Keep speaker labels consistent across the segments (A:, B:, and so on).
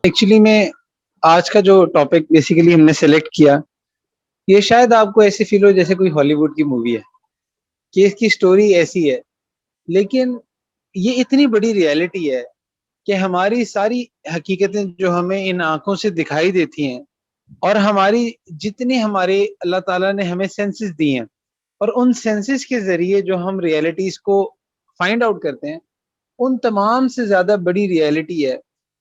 A: Actually میں آج کا جو ٹاپک بیسیکلی ہم نے سلیکٹ کیا، یہ شاید آپ کو ایسے فیل ہو جیسے کوئی ہالی ووڈ کی مووی ہے کہ اس کی سٹوری ایسی ہے، لیکن یہ اتنی بڑی ریالٹی ہے کہ ہماری ساری حقیقتیں جو ہمیں ان آنکھوں سے دکھائی دیتی ہیں، اور ہماری جتنی ہمارے اللہ تعالیٰ نے ہمیں سینسز دی ہیں، اور ان سینسز کے ذریعے جو ہم ریالٹیز کو فائنڈ آؤٹ کرتے ہیں، ان تمام سے زیادہ بڑی ریالٹی ہے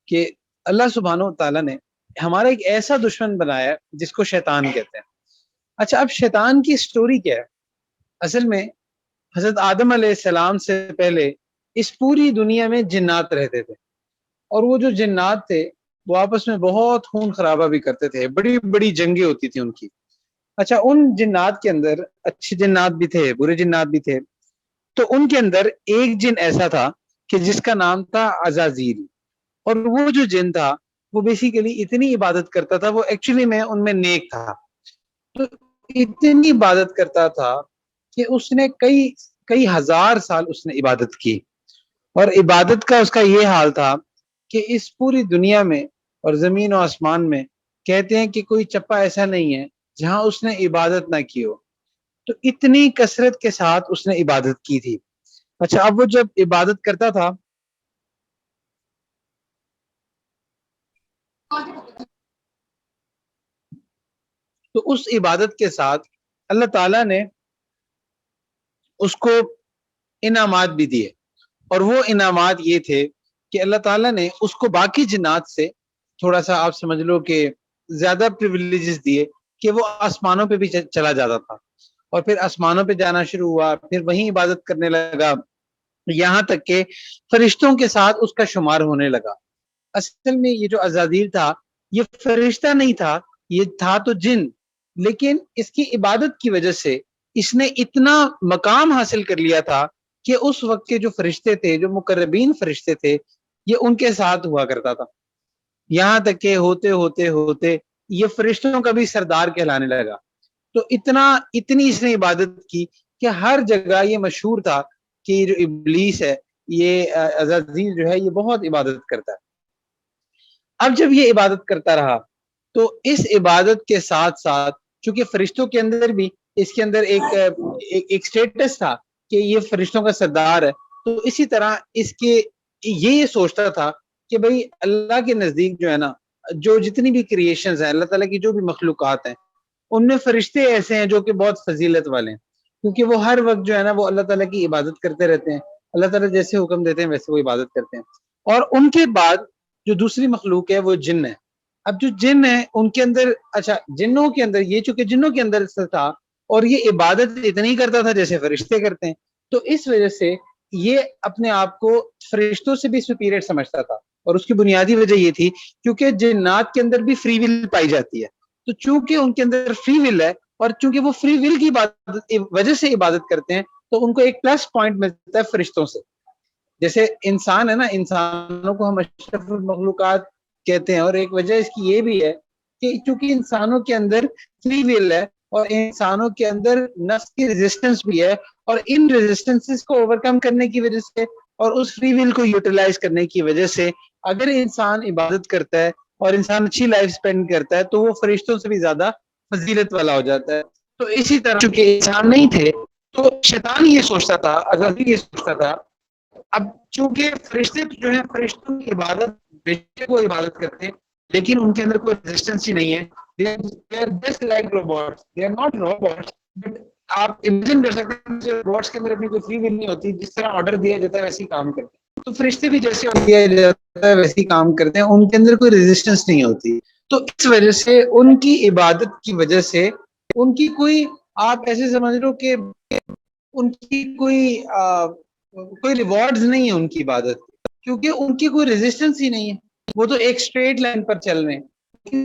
A: کہ اللہ سبحانہ و تعالیٰ نے ہمارا ایک ایسا دشمن بنایا ہے جس کو شیطان کہتے ہیں۔ اچھا، اب شیطان کی سٹوری کیا ہے؟ اصل میں حضرت آدم علیہ السلام سے پہلے اس پوری دنیا میں جنات رہتے تھے، اور وہ جو جنات تھے وہ آپس میں بہت خون خرابہ بھی کرتے تھے، بڑی بڑی جنگیں ہوتی تھی ان کی۔ اچھا، ان جنات کے اندر اچھے جنات بھی تھے، برے جنات بھی تھے۔ تو ان کے اندر ایک جن ایسا تھا کہ جس کا نام تھا عزازیل، اور وہ جو جن تھا وہ بیسیکلی اتنی عبادت کرتا تھا، وہ ایکچولی میں ان میں نیک تھا، تو اتنی عبادت کرتا تھا کہ اس نے کئی ہزار سال اس نے عبادت کی، اور عبادت کا اس کا یہ حال تھا کہ اس پوری دنیا میں اور زمین و آسمان میں کہتے ہیں کہ کوئی چپا ایسا نہیں ہے جہاں اس نے عبادت نہ کی ہو، تو اتنی کثرت کے ساتھ اس نے عبادت کی تھی۔ اچھا، اب وہ جب عبادت کرتا تھا تو اس عبادت کے ساتھ اللہ تعالیٰ نے اس کو انعامات بھی دیے، اور وہ انعامات یہ تھے کہ اللہ تعالیٰ نے اس کو باقی جنات سے تھوڑا سا آپ سمجھ لو کہ زیادہ پریویلیجز دیے کہ وہ آسمانوں پہ بھی چلا جاتا تھا، اور پھر آسمانوں پہ جانا شروع ہوا، پھر وہیں عبادت کرنے لگا، یہاں تک کہ فرشتوں کے ساتھ اس کا شمار ہونے لگا۔ اصل میں یہ جو عزازیل تھا یہ فرشتہ نہیں تھا، یہ تھا تو جن، لیکن اس کی عبادت کی وجہ سے اس نے اتنا مقام حاصل کر لیا تھا کہ اس وقت کے جو فرشتے تھے، جو مقربین فرشتے تھے، یہ ان کے ساتھ ہوا کرتا تھا، یہاں تک کہ ہوتے ہوتے ہوتے یہ فرشتوں کا بھی سردار کہلانے لگا۔ تو اتنی اس نے عبادت کی کہ ہر جگہ یہ مشہور تھا کہ یہ جو ابلیس ہے، یہ عزازیل جو ہے، یہ بہت عبادت کرتا ہے۔ اب جب یہ عبادت کرتا رہا تو اس عبادت کے ساتھ ساتھ چونکہ فرشتوں کے اندر بھی اس کے اندر ایک سٹیٹس تھا کہ یہ فرشتوں کا سردار ہے، تو اسی طرح اس کے یہ سوچتا تھا کہ بھئی اللہ کے نزدیک جو ہے نا، جو جتنی بھی کریشنز ہیں، اللہ تعالیٰ کی جو بھی مخلوقات ہیں، ان میں فرشتے ایسے ہیں جو کہ بہت فضیلت والے ہیں، کیونکہ وہ ہر وقت جو ہے نا وہ اللہ تعالیٰ کی عبادت کرتے رہتے ہیں، اللہ تعالیٰ جیسے حکم دیتے ہیں ویسے وہ عبادت کرتے ہیں۔ اور ان کے بعد جو دوسری مخلوق ہے وہ جن ہے۔ اب جو جن ہے ان کے اندر، اچھا جنوں کے اندر یہ چونکہ جنوں کے اندر سے تھا اور یہ عبادت اتنی کرتا تھا جیسے فرشتے کرتے ہیں، تو اس وجہ سے یہ اپنے آپ کو فرشتوں سے بھی سپیریئر سمجھتا تھا، اور اس کی بنیادی وجہ یہ تھی کیونکہ جنات کے اندر بھی فری ول پائی جاتی ہے، تو چونکہ ان کے اندر فری ول ہے اور چونکہ وہ فری ول کی وجہ سے عبادت کرتے ہیں، تو ان کو ایک پلس پوائنٹ ملتا ہے فرشتوں سے۔ جیسے انسان ہے نا، انسانوں کو ہم اشرف المخلوقات کہتے ہیں، اور ایک وجہ اس کی یہ بھی ہے کہ چونکہ انسانوں کے اندر فری ول ہے اور انسانوں کے اندر نفس کی ریزسٹنس بھی ہے، اور ان ریزسٹنسز کو اوورکم کرنے کی وجہ سے اور اس فری ول کو یوٹیلائز کرنے کی وجہ سے اگر انسان عبادت کرتا ہے اور انسان اچھی لائف سپینڈ کرتا ہے تو وہ فرشتوں سے بھی زیادہ فضیلت والا ہو جاتا ہے۔ تو اسی طرح چونکہ انسان نہیں تھے تو شیطان یہ سوچتا تھا، عزازیل یہ سوچتا تھا، اب چونکہ فرشتے جو ہیں فرشتوں کی عبادت فرشتے کو عبادت کرتے ہیں لیکن ان کے اندر کوئی ریزسٹنس ہی نہیں ہے، they are just like robots, they are not robots, but آپ امیجن کر سکتے ہیں روبوٹس کے اندر اپنی کوئی فری ول نہیں ہوتی، جس طرح آرڈر دیا جاتا ہے ویسے ہی کام کرتے ہیں، تو فرشتے بھی جیسے دیا جاتا ہے ویسے ہی کام کرتے ہیں، ان کے اندر کوئی ریزسٹنس نہیں ہوتی۔ تو اس وجہ سے ان کی عبادت کی وجہ سے ان کی کوئی، آپ ایسے سمجھ لو کہ ان کی کوئی ریوارڈز نہیں ہے ان کی عبادت، کیونکہ ان کی کوئی ریزسٹنس ہی نہیں ہے، وہ تو ایک اسٹریٹ لائن پر چل رہے ہیں۔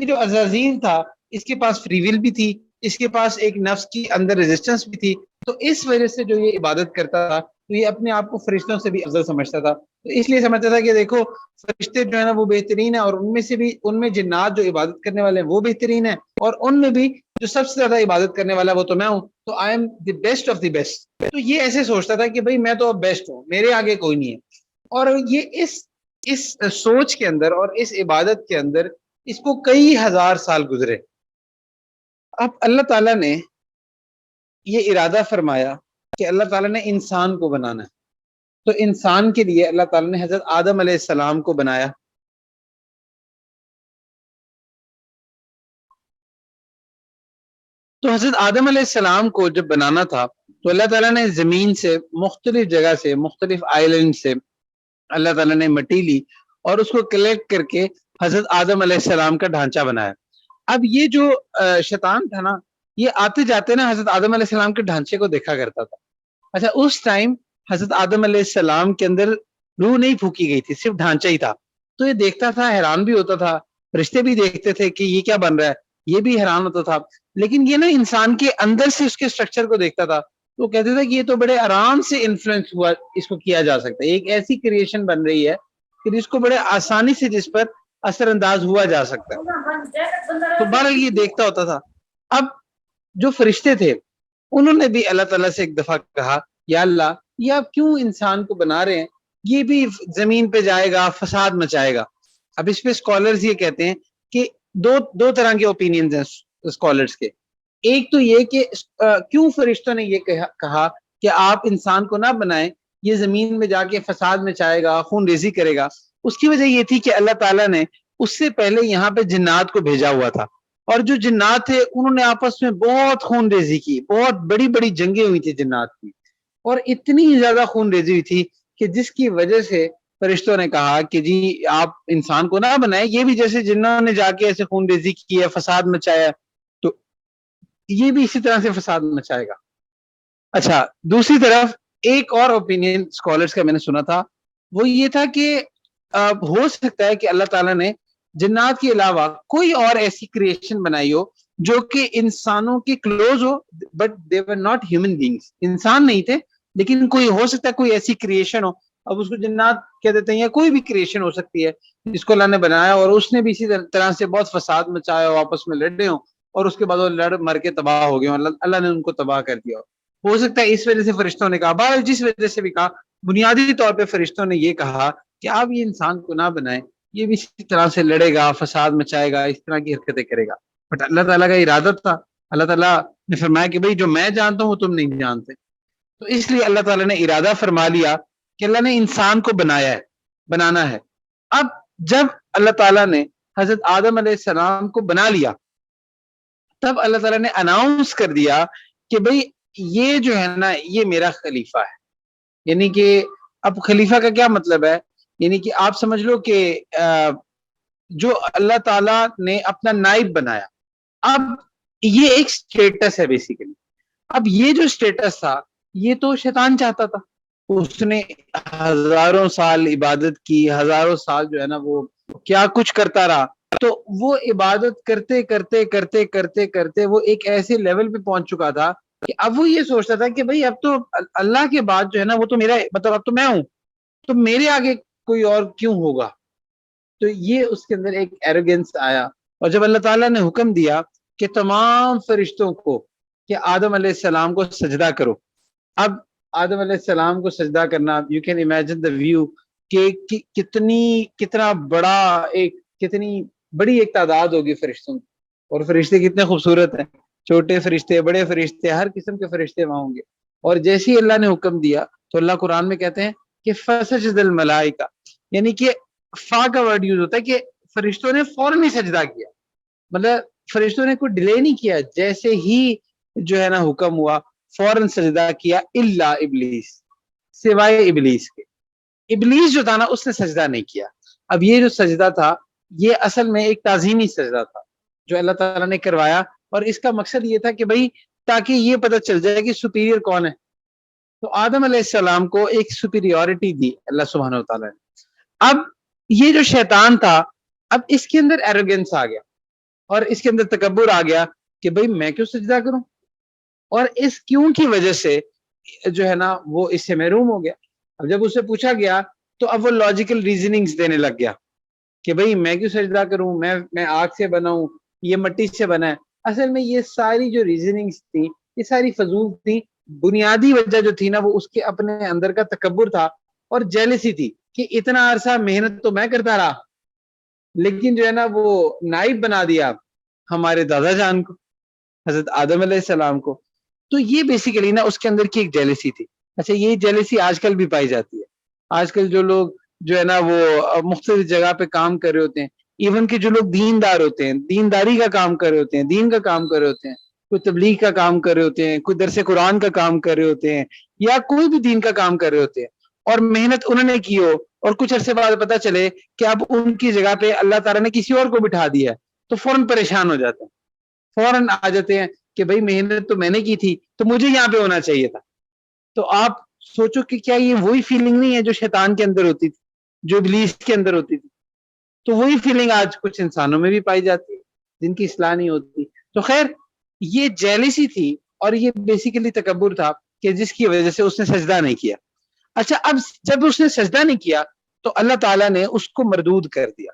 A: جو عزازیل تھا اس کے پاس فری ول بھی تھی، اس کے پاس ایک نفس کی اندر ریزسٹنس بھی تھی، تو اس وجہ سے جو یہ عبادت کرتا تھا تو یہ اپنے آپ کو فرشتوں سے بھی افضل سمجھتا تھا، تو اس لیے سمجھتا تھا کہ دیکھو فرشتے جو ہے نا وہ بہترین ہیں، اور ان میں جنات جو عبادت کرنے والے ہیں وہ بہترین ہیں، اور ان میں بھی جو سب سے زیادہ عبادت کرنے والا وہ تو میں ہوں، تو I am the best of the best. تو یہ ایسے سوچتا تھا کہ بھئی میں تو اب بیسٹ ہوں، میرے آگے کوئی نہیں ہے۔ اور یہ اس سوچ کے اندر اور اس عبادت کے اندر اس کو کئی ہزار سال گزرے. اب اللہ تعالیٰ نے یہ ارادہ فرمایا کہ اللہ تعالیٰ نے انسان کو بنانا ہے. تو انسان کے لیے اللہ تعالیٰ نے حضرت آدم علیہ السلام کو بنایا. تو حضرت آدم علیہ السلام کو جب بنانا تھا تو اللہ تعالیٰ نے زمین سے مختلف جگہ سے مختلف آئلینڈ سے اللہ تعالیٰ نے مٹی لی اور اس کو کلیکٹ کر کے حضرت آدم علیہ السلام کا ڈھانچہ بنایا. اب یہ جو شیطان تھا نا یہ آتے جاتے نا حضرت آدم علیہ السلام کے ڈھانچے کو دیکھا کرتا تھا. اچھا اس ٹائم حضرت آدم علیہ السلام کے اندر روح نہیں پھونکی گئی تھی, صرف ڈھانچہ ہی تھا. تو یہ دیکھتا تھا, حیران بھی ہوتا تھا, فرشتے بھی دیکھتے تھے کہ یہ کیا بن رہا ہے, یہ بھی حیران ہوتا تھا. لیکن یہ نا انسان کے اندر سے اس کے اسٹرکچر کو دیکھتا تھا تو کہتے تھے کہ یہ تو بڑے آرام سے انفلوئنس ہوا, اس کو کیا جا سکتا ہے, ایک ایسی کریشن بن رہی ہے کہ جس کو بڑے آسانی سے جس پر اثر انداز ہوا جا سکتا ہے. تو بہرحال یہ دیکھتا ہوتا تھا. اب جو فرشتے تھے انہوں نے بھی اللہ تعالیٰ سے ایک دفعہ کہا یا اللہ یہ آپ کیوں انسان کو بنا رہے ہیں, یہ بھی زمین پہ جائے گا, فساد مچائے گا. اب اس پہ اسکالرز یہ کہتے ہیں کہ دو طرح کے اوپینینز ہیں اسکالرز کے. ایک تو یہ کہ کیوں فرشتوں نے یہ کہا کہ آپ انسان کو نہ بنائیں, یہ زمین میں جا کے فساد مچائے گا, خون ریزی کرے گا. اس کی وجہ یہ تھی کہ اللہ تعالیٰ نے اس سے پہلے یہاں پہ جنات کو بھیجا ہوا تھا, اور جو جنات تھے انہوں نے آپس میں بہت خون ریزی کی, بہت بڑی بڑی جنگیں ہوئی تھی جنات کی, اور اتنی زیادہ خون ریزی ہوئی تھی کہ جس کی وجہ سے فرشتوں نے کہا کہ جی آپ انسان کو نہ بنائیں, یہ بھی جیسے جنوں نے جا کے ایسے خون ریزی کی ہے, فساد مچایا, تو یہ بھی اسی طرح سے فساد مچائے گا. اچھا دوسری طرف ایک اور اوپینین اسکالرز کا میں نے سنا تھا, وہ یہ تھا کہ ہو سکتا ہے کہ اللہ تعالیٰ نے جنات کے علاوہ کوئی اور ایسی کریشن بنائی ہو جو کہ انسانوں کے کلوز ہو, but they were not human beings, انسان نہیں تھے لیکن کوئی ہو سکتا ہے کوئی ایسی کریشن ہو. اب اس کو جنات کہہ دیتے ہیں, یا کوئی بھی کریشن ہو سکتی ہے جس کو اللہ نے بنایا اور اس نے بھی اسی طرح سے بہت فساد مچایا ہو, آپس میں لڑے ہوں, اور اس کے بعد وہ لڑ مر کے تباہ ہو گئے, اللہ نے ان کو تباہ کر دیا. ہو سکتا ہے اس وجہ سے فرشتوں نے کہا, بہرحال جس وجہ سے بھی کہا, بنیادی طور پہ فرشتوں نے یہ کہا کہ آپ یہ انسان کو نہ بنائیں, یہ بھی اسی طرح سے لڑے گا, فساد مچائے گا, اس طرح کی حرکتیں کرے گا. بٹ اللہ تعالیٰ کا ارادہ تھا, اللہ تعالیٰ نے فرمایا کہ بھئی جو میں جانتا ہوں وہ تم نہیں جانتے. تو اس لیے اللہ تعالیٰ نے ارادہ فرما لیا کہ اللہ نے انسان کو بنایا ہے, بنانا ہے. اب جب اللہ تعالیٰ نے حضرت آدم علیہ السلام کو بنا لیا تب اللہ تعالیٰ نے اناؤنس کر دیا کہ بھئی یہ جو ہے نا یہ میرا خلیفہ ہے. یعنی کہ اب خلیفہ کا کیا مطلب ہے, یعنی کہ آپ سمجھ لو کہ جو اللہ تعالیٰ نے اپنا نائب بنایا, اب یہ ایک سٹیٹس ہے بیسیکلی. اب یہ جو سٹیٹس تھا یہ تو شیطان چاہتا تھا, اس نے ہزاروں سال عبادت کی, ہزاروں سال جو ہے نا وہ کیا کچھ کرتا رہا, تو وہ عبادت کرتے کرتے کرتے کرتے کرتے وہ ایک ایسے لیول پہ پہنچ چکا تھا کہ اب وہ یہ سوچتا تھا کہ بھئی اب تو اللہ کے بعد جو ہے نا وہ تو میرا, مطلب اب تو میں ہوں, تو میرے آگے کوئی اور کیوں ہوگا. تو یہ اس کے اندر ایک ایروگنس آیا, اور جب اللہ تعالیٰ نے حکم دیا کہ تمام فرشتوں کو کہ آدم علیہ السلام کو سجدہ کرو. اب آدم علیہ السلام کو سجدہ کرنا, you can imagine the view کہ کتنا بڑا کتنی بڑی ایک تعداد ہوگی فرشتوں کی, اور فرشتے کتنے خوبصورت ہیں, چھوٹے فرشتے, بڑے فرشتے, ہر قسم کے فرشتے وہاں ہوں گے. اور جیسے ہی اللہ نے حکم دیا تو اللہ قرآن میں کہتے ہیں کہ فسجد الملائکہ, یعنی کہ فا کا ورڈ یوز ہوتا ہے کہ فرشتوں نے فوراً ہی سجدہ کیا, مطلب فرشتوں نے کوئی ڈیلے نہیں کیا, جیسے ہی جو ہے نا حکم ہوا فوراً سجدہ کیا, الا ابلیس, سوائے ابلیس کے. ابلیس جو تھا نا اس نے سجدہ نہیں کیا. اب یہ جو سجدہ تھا یہ اصل میں ایک تعظیمی سجدہ تھا جو اللہ تعالیٰ نے کروایا, اور اس کا مقصد یہ تھا کہ بھئی تاکہ یہ پتہ چل جائے کہ سپیریئر کون ہے. تو آدم علیہ السلام کو ایک سپیریورٹی دی اللہ سبحانہ وتعالیٰ نے. اب یہ جو شیطان تھا اب اس کے اندر ایروگنس آ گیا اور اس کے اندر تکبر آ گیا کہ بھئی میں کیوں سجدہ کروں, اور اس کیوں کی وجہ سے جو ہے نا وہ اس سے محروم ہو گیا. اب جب اس سے پوچھا گیا تو اب وہ لاجیکل ریزننگز دینے لگ گیا کہ بھئی میں کیوں سجدہ کروں, میں آگ سے بنا ہوں, یہ مٹی سے بنا ہے. اصل میں یہ ساری جو ریزننگز تھی یہ ساری فضول تھی. بنیادی وجہ جو تھی نا وہ اس کے اپنے اندر کا تکبر تھا اور جیلسی تھی کہ اتنا عرصہ محنت تو میں کرتا رہا، لیکن جو ہے نا وہ نائب بنا دیا ہمارے دادا جان کو، حضرت آدم علیہ السلام کو. تو یہ بیسیکلی نا اس کے اندر کی ایک جیلسی تھی. اچھا یہ جیلسی آج کل بھی پائی جاتی ہے. آج کل جو لوگ جو ہے نا وہ مختلف جگہ پہ کام کر رہے ہوتے ہیں، ایون کہ جو لوگ دیندار ہوتے ہیں، دینداری کا کام کر رہے ہوتے ہیں، دین کا کام کر رہے ہوتے ہیں، کوئی تبلیغ کا کام کر رہے ہوتے ہیں، کوئی درس قرآن کا کام کر رہے ہوتے ہیں، یا کوئی بھی دین کا کام کر رہے ہوتے ہیں، اور محنت انہوں نے کی ہو اور کچھ عرصے بعد پتا چلے کہ اب ان کی جگہ پہ اللہ تعالیٰ نے کسی اور کو بٹھا دیا ہے، تو فوراً پریشان ہو جاتے ہیں، فوراً آ جاتے ہیں کہ بھائی محنت تو میں نے کی تھی تو مجھے یہاں پہ ہونا چاہیے تھا. تو آپ سوچو کہ کیا یہ وہی فیلنگ نہیں ہے جو شیطان کے اندر ہوتی تھی، جو ابلیس کے اندر ہوتی تھی؟ تو وہی فیلنگ آج کچھ انسانوں میں بھی پائی جاتی ہے جن کی اصلاح نہیں ہوتی. تو خیر یہ جیلسی تھی اور یہ بیسیکلی تکبر تھا کہ جس کی وجہ سے اس نے سجدہ نہیں کیا. اچھا اب جب اس نے سجدہ نہیں کیا تو اللہ تعالیٰ نے اس کو مردود کر دیا.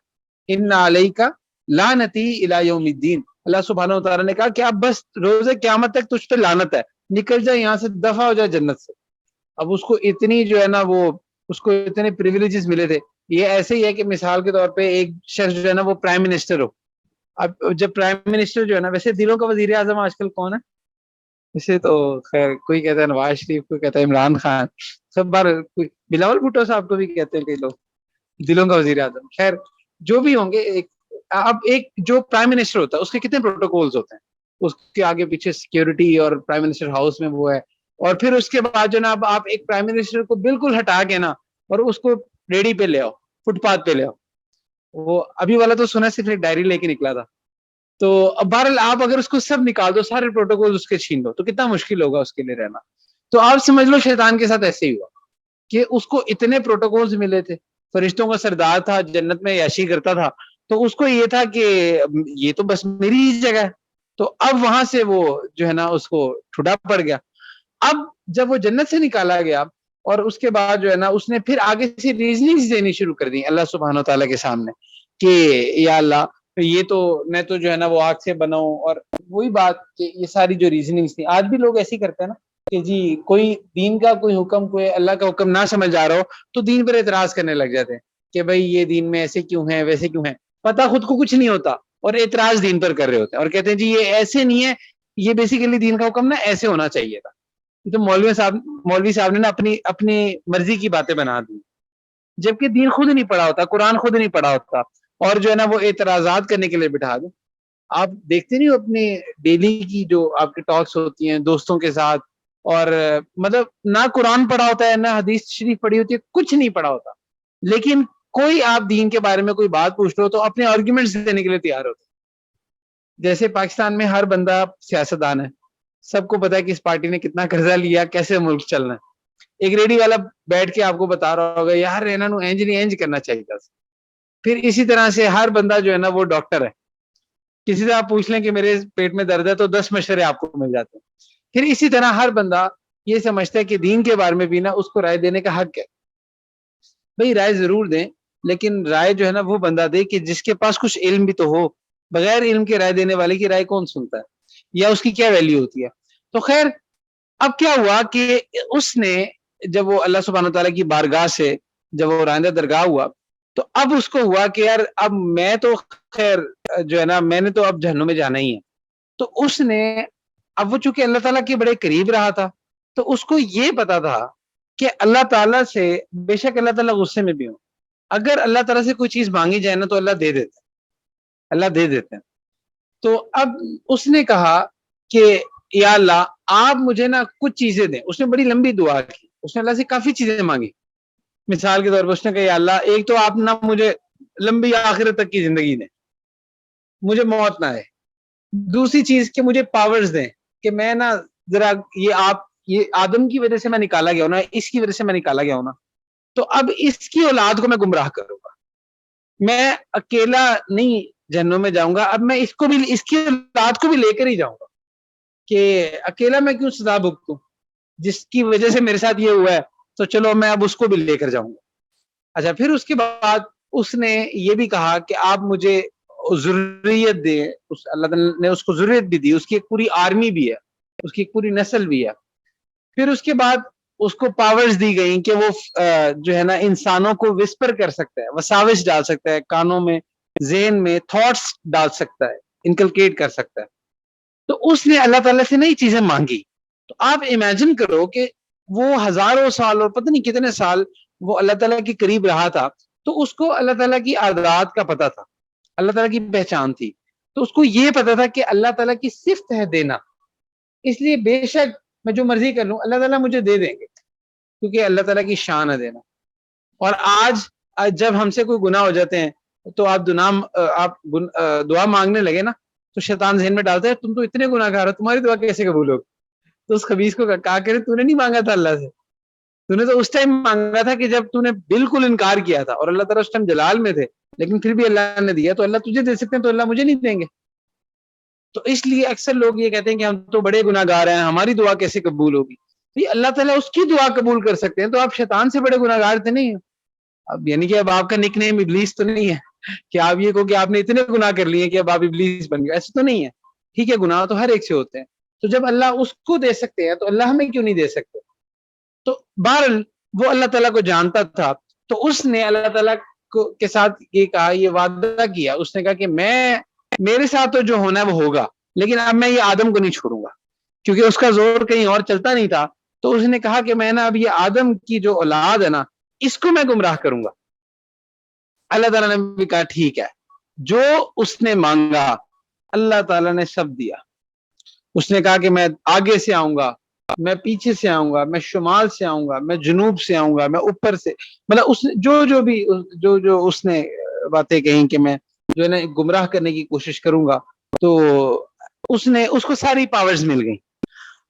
A: ان علیک لعنتی الی یوم الدین. اللہ سبحانہ و تعالیٰ نے کہا کہ اب بس روز قیامت تک تجھ پہ لعنت ہے، نکل جائے یہاں سے، دفع ہو جائے جنت سے. اب اس کو اتنی جو ہے نا وہ اس کو اتنے پریویلیجز ملے تھے. یہ ایسے ہی ہے کہ مثال کے طور پہ ایک شخص جو ہے نا وہ پرائم منسٹر ہو. اب جب پرائم منسٹر جو ہے نا، ویسے دلوں کا وزیر اعظم آج کل کون ہے؟ ویسے تو خیر کوئی کہتا ہے نواز شریف، کوئی کہتا ہے عمران خان، سب بار بلاول بھٹو صاحب کو بھی کہتے ہیں کئی لوگ دلوں کا وزیر اعظم. خیر جو بھی ہوں گے، اب ایک جو پرائم منسٹر ہوتا ہے اس کے کتنے پروٹوکولز ہوتے ہیں، اس کے آگے پیچھے سیکیورٹی اور پرائم منسٹر ہاؤس میں وہ ہے. اور پھر اس کے بعد جناب آپ ایک پرائم منسٹر کو بالکل ہٹا کے نا اور اس کو ریڈی پہ لے آؤ، فٹ پاتھ پہ لے آؤ. وہ ابھی والا تو سنا صرف ایک ڈائری لے کے نکلا تھا. تو اب بہرحال آپ اگر اس کو سب نکال دو، سارے پروٹوکول اس کے چھین دو، تو کتنا مشکل ہوگا اس کے لیے رہنا. تو آپ سمجھ لو شیطان کے ساتھ ایسے ہی ہوا کہ اس کو اتنے پروٹوکولز ملے تھے، فرشتوں کا سردار تھا، جنت میں عیاشی کرتا تھا، تو اس کو یہ تھا کہ یہ تو بس میری ہی جگہ ہے. تو اب وہاں سے وہ جو ہے نا اس کو ٹھڈا پڑ گیا. اب جب وہ جنت سے نکالا گیا اور اس کے بعد جو ہے نا اس نے پھر آگے سے ریزننگز دینی شروع کر دی اللہ سبحانہ و تعالیٰ کے سامنے کہ یا اللہ یہ تو میں تو جو ہے نا وہ آگ سے بناؤں. اور وہی بات کہ یہ ساری جو ریزننگز تھی، آج بھی لوگ ایسے ہی کرتے ہیں نا کہ جی کوئی دین کا کوئی حکم، کوئی اللہ کا حکم نہ سمجھ آ رہا ہو تو دین پر اعتراض کرنے لگ جاتے ہیں کہ بھائی یہ دین میں ایسے کیوں ہے، ویسے کیوں ہے. پتہ خود کو کچھ نہیں ہوتا اور اعتراض دین پر کر رہے ہوتے ہیں اور کہتے ہیں جی یہ ایسے نہیں ہے، یہ بیسیکلی دین کا حکم نا ایسے ہونا چاہیے تھا. تو مولوی صاحب نے نا اپنی مرضی کی باتیں بنا دی، جبکہ دین خود نہیں پڑھا ہوتا، قرآن خود نہیں پڑھا ہوتا، اور جو ہے نا وہ اعتراضات کرنے کے لیے بٹھا دیں. آپ دیکھتے نہیں ہو اپنے ڈیلی کی جو آپ کی ٹاکس ہوتی ہیں دوستوں کے ساتھ، اور مطلب نہ قرآن پڑھا ہوتا ہے، نہ حدیث شریف پڑھی ہوتی ہے، کچھ نہیں پڑھا ہوتا، لیکن کوئی آپ دین کے بارے میں کوئی بات پوچھ رہے ہو تو اپنے آرگیومنٹس دینے کے لیے تیار ہوتے. جیسے پاکستان میں ہر بندہ سیاستدان ہے، سب کو پتا ہے کہ اس پارٹی نے کتنا قرضہ لیا، کیسے ملک چلنا ہے. ایک ریڈی والا بیٹھ کے آپ کو بتا رہا ہوگا یار انہاں نو انج نہیں انج کرنا چاہیے تھا. پھر اسی طرح سے ہر بندہ جو ہے نا وہ ڈاکٹر ہے، کسی سے آپ پوچھ لیں کہ میرے پیٹ میں درد ہے تو 10 مشورے آپ کو مل جاتے ہیں. پھر اسی طرح ہر بندہ یہ سمجھتا ہے کہ دین کے بارے میں بھی نا اس کو رائے دینے کا حق ہے. بھئی رائے ضرور دیں، لیکن رائے جو ہے نا وہ بندہ دے کہ جس کے پاس کچھ علم بھی تو ہو. بغیر علم کے رائے دینے والے کی رائے کون سنتا ہے، یا اس کی کیا ویلیو ہوتی ہے. تو خیر اب کیا ہوا کہ اس نے جب وہ اللہ سبحانہ تعالیٰ کی بارگاہ سے جب وہ رائندہ درگاہ ہوا تو اب اس کو ہوا کہ یار اب میں تو خیر جو ہے نا میں نے تو اب جہنم میں جانا ہی ہے. تو اس نے اب وہ چونکہ اللہ تعالیٰ کے بڑے قریب رہا تھا تو اس کو یہ پتا تھا کہ اللہ تعالیٰ سے بے شک اللہ تعالیٰ غصے میں بھی ہوں، اگر اللہ تعالیٰ سے کوئی چیز مانگی جائے نا تو اللہ دے دیتے ہیں، اللہ دے دیتے ہیں. تو اب اس نے کہا کہ یا اللہ آپ مجھے نا کچھ چیزیں دیں. اس نے بڑی لمبی دعا کی، اس نے اللہ سے کافی چیزیں مانگی. مثال کے طور پر اس نے کہا یا اللہ ایک تو آپ نا مجھے لمبی آخرت تک کی زندگی دیں، مجھے موت نہ آئے. دوسری چیز کہ مجھے پاورز دیں کہ میں نا ذرا یہ آدم کی وجہ سے میں نکالا گیا ہوں نا، اس کی وجہ سے میں نکالا گیا ہوں نا، تو اب اس کی اولاد کو میں گمراہ کروں گا، میں اکیلا نہیں جہنم میں جاؤں گا، اب میں اس کی اولاد کو بھی لے کر ہی جاؤں گا کہ اکیلا میں کیوں سزا بھگتوں، جس کی وجہ سے میرے ساتھ یہ ہوا ہے تو چلو میں اب اس کو بھی لے کر جاؤں گا. اچھا پھر اس کے بعد اس نے یہ بھی کہا کہ آپ مجھے ذریت دیں. اللہ تعالیٰ نے اس کو ذریت بھی دی، اس کی ایک پوری آرمی بھی ہے، اس کی ایک پوری نسل بھی ہے. پھر اس کے بعد اس کو پاورز دی گئی کہ وہ جو ہے نا انسانوں کو وسپر کر سکتا ہے، وساوس ڈال سکتا ہے کانوں میں، ذہن میں تھاٹس ڈال سکتا ہے، انکلکیٹ کر سکتا ہے. تو اس نے اللہ تعالیٰ سے نئی چیزیں مانگی. تو آپ امیجن کرو کہ وہ ہزاروں سال اور پتہ نہیں کتنے سال وہ اللہ تعالیٰ کے قریب رہا تھا، تو اس کو اللہ تعالیٰ کی عادات کا پتہ تھا، اللہ تعالیٰ کی پہچان تھی. تو اس کو یہ پتا تھا کہ اللہ تعالیٰ کی صفت ہے دینا، اس لیے بے شک میں جو مرضی کر لوں اللہ تعالیٰ مجھے دے دیں گے، کیونکہ اللہ تعالیٰ کی شان ہے دینا. اور آج جب ہم سے کوئی گناہ ہو جاتے ہیں تو آپ دعا مانگنے لگے نا تو شیطان ذہن میں ڈالتا ہے تم تو اتنے گناہ گار ہو، تمہاری دعا کیسے قبول ہوگی؟ تو اس خبیث کو کہا کرے تو نے نہیں مانگا تھا اللہ سے، تو نے تو اس ٹائم مانگا تھا کہ جب تو نے بالکل انکار کیا تھا، اور اللہ تعالیٰ اس ٹائم جلال میں تھے، لیکن پھر بھی اللہ نے دیا. تو اللہ تجھے دے سکتے ہیں تو اللہ مجھے نہیں دیں گے؟ تو اس لیے اکثر لوگ یہ کہتے ہیں کہ ہم تو بڑے گناہ گار ہیں، ہماری دعا کیسے قبول ہوگی؟ تو اللہ تعالیٰ اس کی دعا قبول کر سکتے ہیں، تو آپ شیطان سے بڑے گناہ گار تھے نہیں. اب یعنی کہ اب آپ کا نک نیم ابلیس تو نہیں ہے کہ آپ یہ کہو کہ آپ نے اتنے گناہ کر لیے کہ اب آپ ابلیس بن گئے، ایسے تو نہیں ہے. ٹھیک ہے، گناہ تو ہر ایک سے ہوتے ہیں، تو جب اللہ اس کو دے سکتے ہیں تو اللہ ہمیں کیوں نہیں دے سکتے؟ تو بہرحال وہ اللہ تعالیٰ کو جانتا تھا، تو اس نے اللہ تعالیٰ کے ساتھ یہ کہا، یہ وعدہ کیا، اس نے کہا کہ میرے ساتھ تو جو ہونا ہے وہ ہوگا، لیکن اب میں یہ آدم کو نہیں چھوڑوں گا، کیونکہ اس کا زور کہیں اور چلتا نہیں تھا. تو اس نے کہا کہ میں نا اب یہ آدم کی جو اولاد ہے نا اس کو میں گمراہ کروں گا. اللہ تعالیٰ نے بھی کہا ٹھیک ہے، جو اس نے مانگا اللہ تعالیٰ نے سب دیا. اس نے کہا کہ میں آگے سے آؤں گا، میں پیچھے سے آؤں گا، میں شمال سے آؤں گا، میں جنوب سے آؤں گا، میں اوپر سے، مطلب اس نے جو اس نے باتیں کہیں کہ میں جو ہے نا گمراہ کرنے کی کوشش کروں گا، تو اس کو ساری پاورز مل گئی.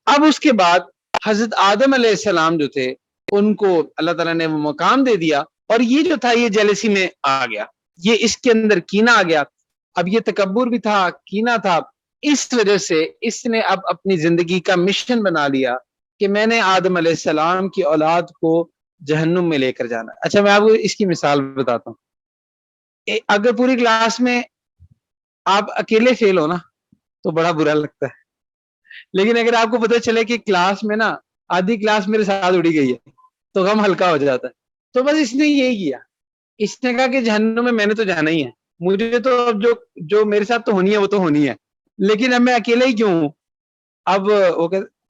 A: اب اس کے بعد حضرت آدم علیہ السلام جو تھے ان کو اللہ تعالیٰ نے وہ مقام دے دیا، اور یہ جو تھا یہ جیلسی میں آ گیا، یہ اس کے اندر کینہ آ گیا. اب یہ تکبر بھی تھا، کینہ تھا، اس وجہ سے اس نے اب اپنی زندگی کا مشن بنا لیا کہ میں نے آدم علیہ السلام کی اولاد کو جہنم میں لے کر جانا. اچھا میں آپ کو اس کی مثال بتاتا ہوں. اگر پوری کلاس میں آپ اکیلے فیل ہو نا تو بڑا برا لگتا ہے، لیکن اگر آپ کو پتہ چلے کہ کلاس میں نا آدھی کلاس میرے ساتھ اڑی گئی ہے تو غم ہلکا ہو جاتا ہے. تو بس اس نے یہی کیا، اس نے کہا کہ جہنم میں نے تو جانا ہی ہے، مجھے تو اب جو میرے ساتھ تو ہونی ہے وہ تو ہونی ہے، لیکن اب میں اکیلے ہی کیوں ہوں؟ اب وہ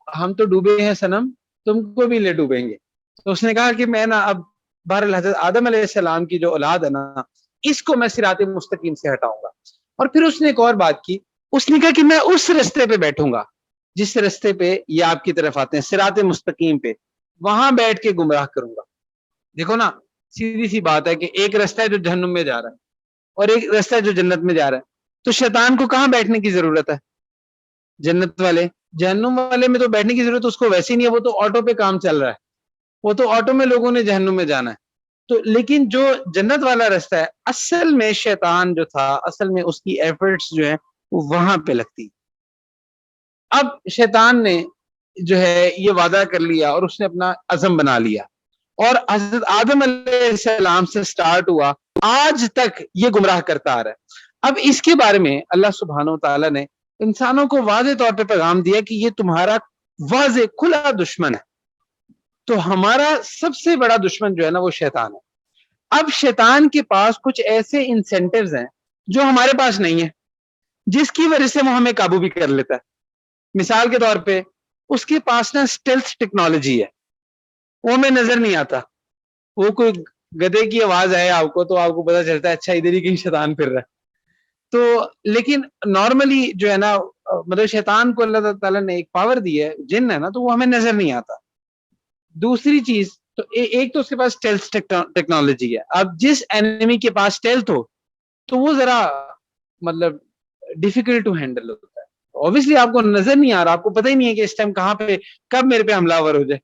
A: ہم تو ڈوبے ہیں صنم، تم کو بھی لے ڈوبیں گے. تو اس نے کہا کہ میں نا اب بہرحال حضرت آدم علیہ السلام کی جو اولاد ہے نا اس کو میں صراط مستقیم سے ہٹاؤں گا. اور پھر اس نے ایک اور بات کی، اس نے کہا کہ میں اس رستے پہ بیٹھوں گا جس رستے پہ یہ آپ کی طرف آتے ہیں، صراط مستقیم پہ، وہاں بیٹھ کے گمراہ کروں گا. دیکھو نا سیدھی سی بات ہے کہ ایک رستہ ہے جو جہنم میں جا رہا ہے اور ایک رستہ ہے جو جنت میں جا رہا ہے. تو شیطان کو کہاں بیٹھنے کی ضرورت ہے؟ جنت والے، جہنم والے میں تو بیٹھنے کی ضرورت اس کو ویسے ہی نہیں ہے، وہ تو آٹو پہ کام چل رہا ہے، وہ تو آٹو میں لوگوں نے جہنم میں جانا ہے. تو لیکن جو جنت والا رستہ ہے اصل میں شیطان جو تھا، اصل میں اس کی ایفرٹس جو ہیں وہ وہاں پہ لگتی. اب شیطان نے جو ہے یہ وعدہ کر لیا اور اس نے اپنا عزم بنا لیا، اور حضرت آدم علیہ السلام سے سٹارٹ ہوا، آج تک یہ گمراہ کرتا آ رہا ہے. اب اس کے بارے میں اللہ سبحانہ و تعالیٰ نے انسانوں کو واضح طور پہ پیغام دیا کہ یہ تمہارا واضح کھلا دشمن ہے. تو ہمارا سب سے بڑا دشمن جو ہے نا وہ شیطان ہے. اب شیطان کے پاس کچھ ایسے انسینٹیوز ہیں جو ہمارے پاس نہیں ہے، جس کی وجہ سے وہ ہمیں قابو بھی کر لیتا ہے. مثال کے طور پہ اس کے پاس نا اسٹیلتھ ٹیکنالوجی ہے، وہ ہمیں نظر نہیں آتا. وہ کوئی گدے کی آواز آئے آپ کو تو آپ کو پتا چلتا ہے اچھا ادھر ہی کہیں شیطان پھر رہا ہے. تو لیکن نارملی جو ہے نا مطلب شیطان کو اللہ تعالیٰ نے ایک پاور دی ہے، جن ہے نا، تو وہ ہمیں نظر نہیں آتا. دوسری چیز تو ایک تو اس کے پاس اسٹیلتھ ٹیکنالوجی ہے. اب جس اینیمی کے پاس اسٹیلتھ ہو تو وہ ذرا مطلب ڈیفیکلٹ ٹو ہینڈل ہوتا ہے. اوبیسلی آپ کو نظر نہیں آ رہا، آپ کو پتہ ہی نہیں ہے کہ اس ٹائم کہاں پہ کب میرے پہ حملہ آور ہو جائے.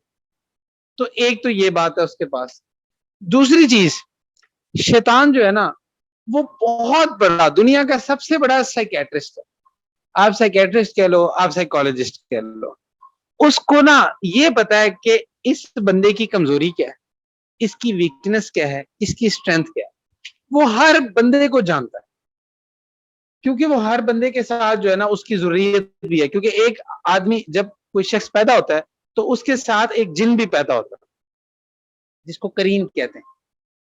A: تو ایک تو یہ بات ہے اس کے پاس. دوسری چیز شیطان جو ہے نا وہ بہت بڑا، دنیا کا سب سے بڑا سائیکیٹرسٹ ہے. آپ سائیکیٹرسٹ کہہ لو، آپ سائیکالوجسٹ کہہ لو. اس کو نا یہ پتا ہے کہ اس بندے کی کمزوری کیا ہے، اس کی ویکنس کیا ہے، اس کی اسٹرینتھ کیا ہے. وہ ہر بندے کو جانتا ہے، کیونکہ وہ ہر بندے کے ساتھ جو ہے نا اس کی ضروریت بھی ہے. کیونکہ ایک آدمی جب کوئی شخص پیدا ہوتا ہے تو اس کے ساتھ ایک جن بھی پیدا ہوتا ہے جس کو کرین کہتے ہیں،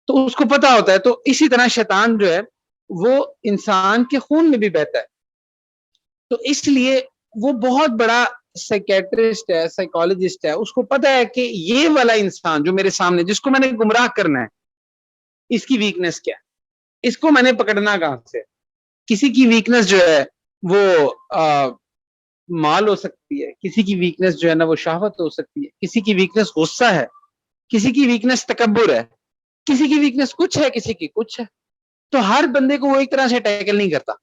A: تو اس کو پتا ہوتا ہے. تو اسی طرح شیطان جو ہے وہ انسان کے خون میں بھی بہتا ہے. تو اس لیے وہ بہت بڑا سائیکیٹرسٹ ہے، سائیکالوجسٹ ہے، اس کو پتا ہے کہ یہ والا انسان جو میرے سامنے جس کو میں نے گمراہ کرنا ہے اس کی ویکنس کیا ہے، اس کو میں نے پکڑنا کہاں سے. کسی کی ویکنس جو ہے وہ مال ہو سکتی ہے، کسی کی ویکنس جو ہے نا وہ شہوت ہو سکتی ہے، کسی کی ویکنس غصہ ہے، کسی کی ویکنس تکبر ہے، کسی کی ویکنس کچھ ہے، کسی کی کچھ ہے. تو ہر بندے کو وہ ایک طرح سے ٹیکل نہیں کرتا،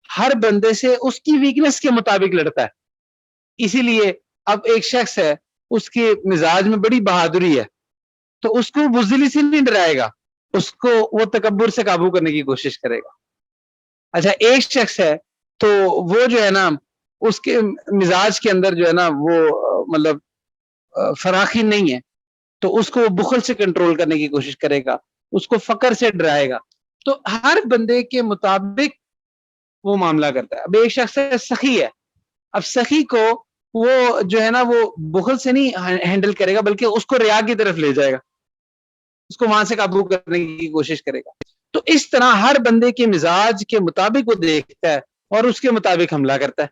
A: ہر بندے سے اس کی ویکنس کے مطابق لڑتا ہے. اسی لیے اب ایک شخص ہے اس کے مزاج میں بڑی بہادری ہے تو اس کو بزدلی سے نہیں ڈرائے گا، اس کو وہ تکبر سے قابو کرنے کی کوشش کرے گا. اچھا ایک شخص ہے تو وہ جو ہے نا اس کے مزاج کے اندر جو ہے نا وہ مطلب فراخی نہیں ہے تو اس کو بخل سے کنٹرول کرنے کی کوشش کرے گا، اس کو فقر سے ڈرائے گا. تو ہر بندے کے مطابق وہ معاملہ کرتا ہے. اب ایک شخص سخی ہے، اب سخی کو وہ جو ہے نا وہ بخل سے نہیں ہینڈل کرے گا بلکہ اس کو ریا کی طرف لے جائے گا، اس کو وہاں سے قابو کرنے کی کوشش کرے گا. تو اس طرح ہر بندے کے مزاج کے مطابق وہ دیکھتا ہے اور اس کے مطابق حملہ کرتا ہے.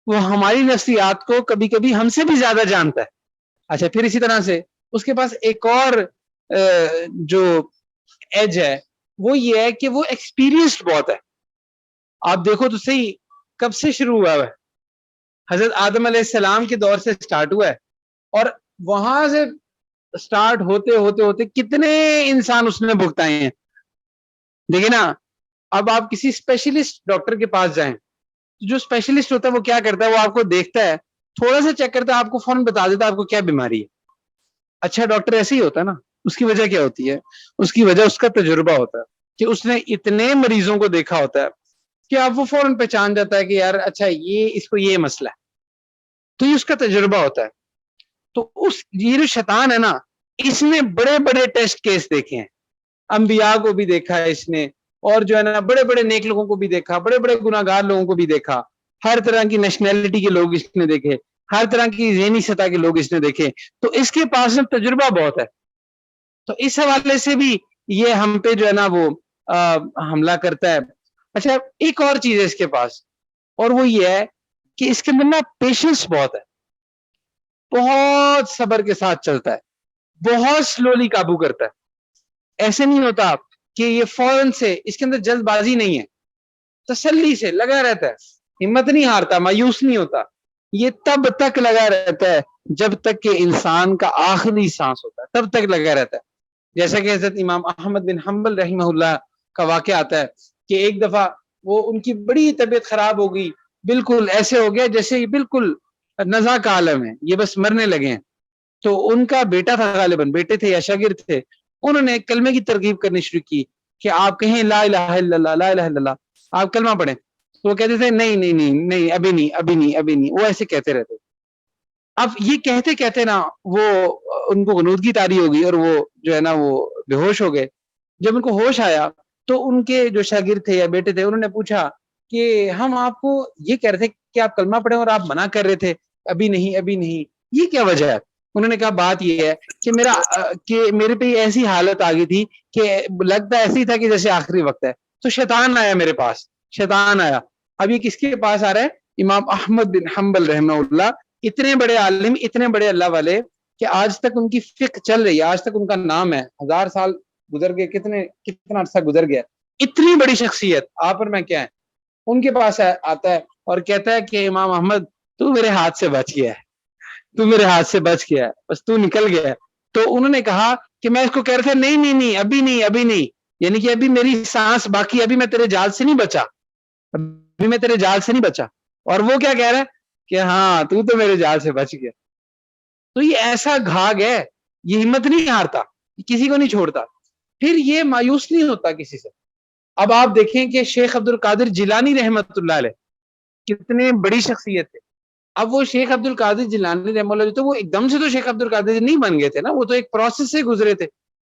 A: وہ ہماری نفسیات کو کبھی کبھی ہم سے بھی زیادہ جانتا ہے. اچھا پھر اسی طرح سے اس کے پاس ایک اور جو ایج ہے وہ یہ ہے کہ وہ ایکسپیرینسڈ بہت ہے. آپ دیکھو تو صحیح کب سے شروع ہوا ہے، حضرت آدم علیہ السلام کے دور سے سٹارٹ ہوا ہے اور وہاں سے سٹارٹ ہوتے ہوتے ہوتے کتنے انسان اس نے بھگتائے ہیں. دیکھیں نا اب آپ کسی اسپیشلسٹ ڈاکٹر کے پاس جائیں، جو اسپیشلسٹ ہوتا ہے وہ کیا کرتا ہے، وہ آپ کو دیکھتا ہے، تھوڑا سا چیک کرتا ہے، آپ کو فوراً بتا دیتا ہے آپ کو کیا بیماری ہے. اچھا ڈاکٹر ایسے ہی ہوتا ہے نا، اس کی وجہ کیا ہوتی ہے، اس کی وجہ اس کا تجربہ ہوتا ہے کہ اس نے اتنے مریضوں کو دیکھا ہوتا ہے کہ آپ وہ فوراً پہچان جاتا ہے کہ یار اچھا یہ اس کو یہ مسئلہ ہے، تو یہ اس کا تجربہ ہوتا ہے. تو اس یہ جو شیطان ہے نا اس نے بڑے بڑے ٹیسٹ کیس دیکھے ہیں، انبیاء کو بھی دیکھا ہے اس نے، اور جو ہے نا بڑے بڑے نیک لوگوں کو بھی دیکھا، بڑے بڑے گناہگار لوگوں کو بھی دیکھا، ہر طرح کی نیشنلٹی کے لوگ اس نے دیکھے، ہر طرح کی ذہنی سطح کے لوگ اس نے دیکھے. تو اس کے پاس میں تجربہ بہت ہے. تو اس حوالے سے بھی یہ ہم پہ جو ہے نا وہ حملہ کرتا ہے. اچھا ایک اور چیز ہے اس کے پاس اور وہ یہ ہے کہ اس کے اندر نا پیشنس بہت ہے، بہت صبر کے ساتھ چلتا ہے، بہت سلولی قابو کرتا ہے. ایسے نہیں ہوتا کہ یہ فوراً سے، اس کے اندر جلد بازی نہیں ہے، تسلی سے لگا رہتا ہے، ہمت نہیں ہارتا، مایوس نہیں ہوتا. یہ تب تک لگا رہتا ہے جب تک کہ انسان کا آخری سانس ہوتا ہے، تب تک لگا رہتا ہے. جیسا کہ حضرت امام احمد بن حنبل رحمہ اللہ کا واقعہ آتا ہے کہ ایک دفعہ وہ ان کی بڑی طبیعت خراب ہو گئی، بالکل ایسے ہو گیا جیسے یہ بالکل نزا کا عالم ہے، یہ بس مرنے لگے ہیں. تو ان کا بیٹا تھا، غالباً بیٹے تھے یا شاگرد تھے، انہوں نے کلمے کی ترغیب کرنی شروع کی کہ آپ کہیں لا الہ الا اللہ، لا الہ الا اللہ، آپ کلمہ پڑھیں. تو وہ کہتے تھے نہیں نہیں نہیں نہیں ابھی نہیں ابھی نہیں ابھی نہیں، وہ ایسے کہتے رہتے. اب یہ کہتے کہتے نا وہ ان کو غنودگی طاری ہو گئی اور وہ جو ہے نا وہ بے ہوش ہو گئے. جب ان کو ہوش آیا تو ان کے جو شاگرد تھے یا بیٹے تھے انہوں نے پوچھا کہ ہم آپ کو یہ کہہ رہے تھے کہ آپ کلمہ پڑھیں اور آپ منع کر رہے تھے ابھی نہیں ابھی نہیں، یہ کیا وجہ ہے؟ انہوں نے کہا بات یہ ہے کہ میرے پہ ایسی حالت آ گئی تھی کہ لگتا ایسی تھا کہ جیسے آخری وقت ہے. تو شیطان آیا میرے پاس، شیطان آیا. اب یہ کس کے پاس آ رہا ہے؟ امام احمد بن حنبل رحمہ اللہ، اتنے بڑے عالم، اتنے بڑے اللہ والے کہ آج تک ان کی فقہ چل رہی ہے، آج تک ان کا نام ہے، 1000 سال گزر گئے، کتنا عرصہ گزر گیا، اتنی بڑی شخصیت آپ پر میں کیا ہے. ان کے پاس آتا ہے اور کہتا ہے کہ امام احمد تو میرے ہاتھ سے بچ گیا ہے، تو میرے ہاتھ سے بچ گیا ہے، بس تو نکل گیا ہے. تو انہوں نے کہا کہ میں اس کو کہہ رہا تھا نہیں نہیں نہیں ابھی نہیں ابھی نہیں، یعنی کہ ابھی میری سانس باقی، ابھی میں تیرے جال سے نہیں بچا، ابھی میں تیرے جال سے نہیں بچا. اور وہ کیا کہہ رہا ہے کہ ہاں تو میرے جال سے بچ گیا. تو یہ ایسا گھاگ ہے، یہ ہمت نہیں ہارتا، کسی کو نہیں چھوڑتا، پھر یہ مایوس نہیں ہوتا کسی سے. اب آپ دیکھیں کہ شیخ عبد القادر جیلانی رحمت اللہ علیہ کتنے بڑی شخصیت تھے. اب وہ شیخ عبد القادر جیلانی رحمۃ اللہ تو وہ ایک دم سے تو شیخ عبد القادر نہیں بن گئے تھے نا، وہ تو ایک پروسیس سے گزرے تھے.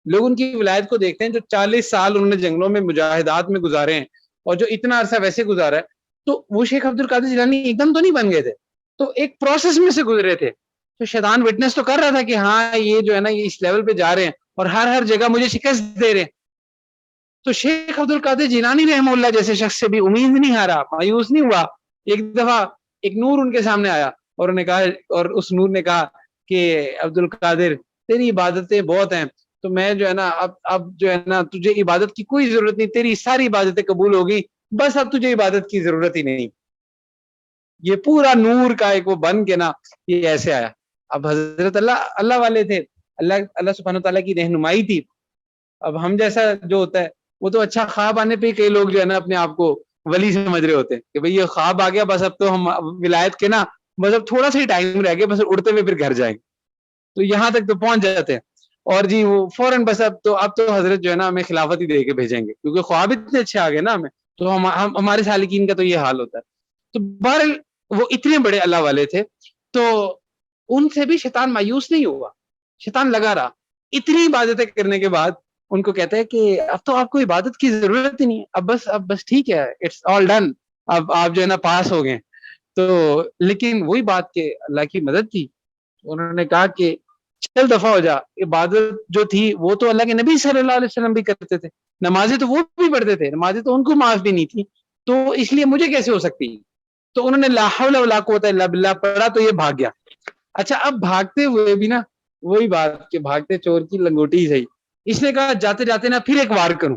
A: لوگ ان کی ولایت کو دیکھتے ہیں جو 40 سال انہوں نے جنگلوں میں مجاہدات میں گزارے ہیں اور جو اتنا عرصہ ویسے گزارا ہے، تو وہ شیخ عبد القادر جیلانی ایک دم تو نہیں بن گئے تھے. تو ایک پروسیس میں سے گزرے تھے. تو شیطان وٹنس تو کر رہا تھا کہ ہاں یہ جو ہے نا یہ اس لیول پہ جا رہے ہیں اور ہر جگہ مجھے شکست دے رہے ہیں. تو شیخ عبد القادر جیلانی رحمہ اللہ جیسے شخص سے بھی امید نہیں ہارا, مایوس نہیں ہوا. ایک دفعہ ایک نور ان کے سامنے آیا اور انہوں نے کہا, اور اس نور نے کہا کہ عبد القادر تیری عبادتیں بہت ہیں, تو میں جو ہے نا اب جو ہے نا تجھے عبادت کی کوئی ضرورت نہیں, تیری ساری عبادتیں قبول ہوگی, بس اب تجھے عبادت کی ضرورت ہی نہیں. یہ پورا نور کا ایک وہ بن کے نا یہ ایسے آیا. اب حضرت اللہ والے تھے, اللہ سبحانہ تعالیٰ کی رہنمائی تھی. اب ہم جیسا جو ہوتا ہے وہ تو اچھا خواب آنے پہ کئی لوگ جو ہے نا اپنے آپ کو ولی سمجھ رہے ہوتے ہیں کہ بھئی یہ خواب آ گیا, بس اب تو ہم ولایت کے نا بس اب تھوڑا سا ہی ٹائم رہ گیا, بس اڑتے ہوئے پھر گھر جائیں. تو یہاں تک تو پہنچ جاتے ہیں اور جی وہ فوراً بس اب تو حضرت جو ہے نا ہمیں خلافت ہی دے کے بھیجیں گے, کیونکہ خواب اتنے اچھے آ گئے نا ہمیں. تو ہمارے سالکین کا تو یہ حال ہوتا ہے. تو بہرحال وہ اتنے بڑے اللہ والے تھے, تو ان سے بھی شیطان مایوس نہیں ہوا, شیطان لگا رہا. اتنی عبادتیں کرنے کے بعد ان کو کہتا ہے کہ اب تو آپ کو عبادت کی ضرورت ہی نہیں ہے, اب بس ٹھیک ہے, اٹس آل ڈن, اب آپ جو ہے نا پاس ہو گئے. تو لیکن وہی بات کہ اللہ کی مدد کی, انہوں نے کہا کہ چل دفعہ ہو جا, عبادت جو تھی وہ تو اللہ کے نبی صلی اللہ علیہ وسلم بھی کرتے تھے, نمازیں تو وہ بھی پڑھتے تھے, نمازیں تو ان کو معاف بھی نہیں تھی, تو اس لیے مجھے کیسے ہو سکتی. تو انہوں نے لا حول ولا قوت الا باللہ پڑھا, تو یہ بھاگ گیا. اچھا اب بھاگتے ہوئے بھی نا وہی بات کہ بھاگتے چور کی لنگوٹی ہی صحیح, اس نے کہا جاتے جاتے نا پھر ایک وار کروں.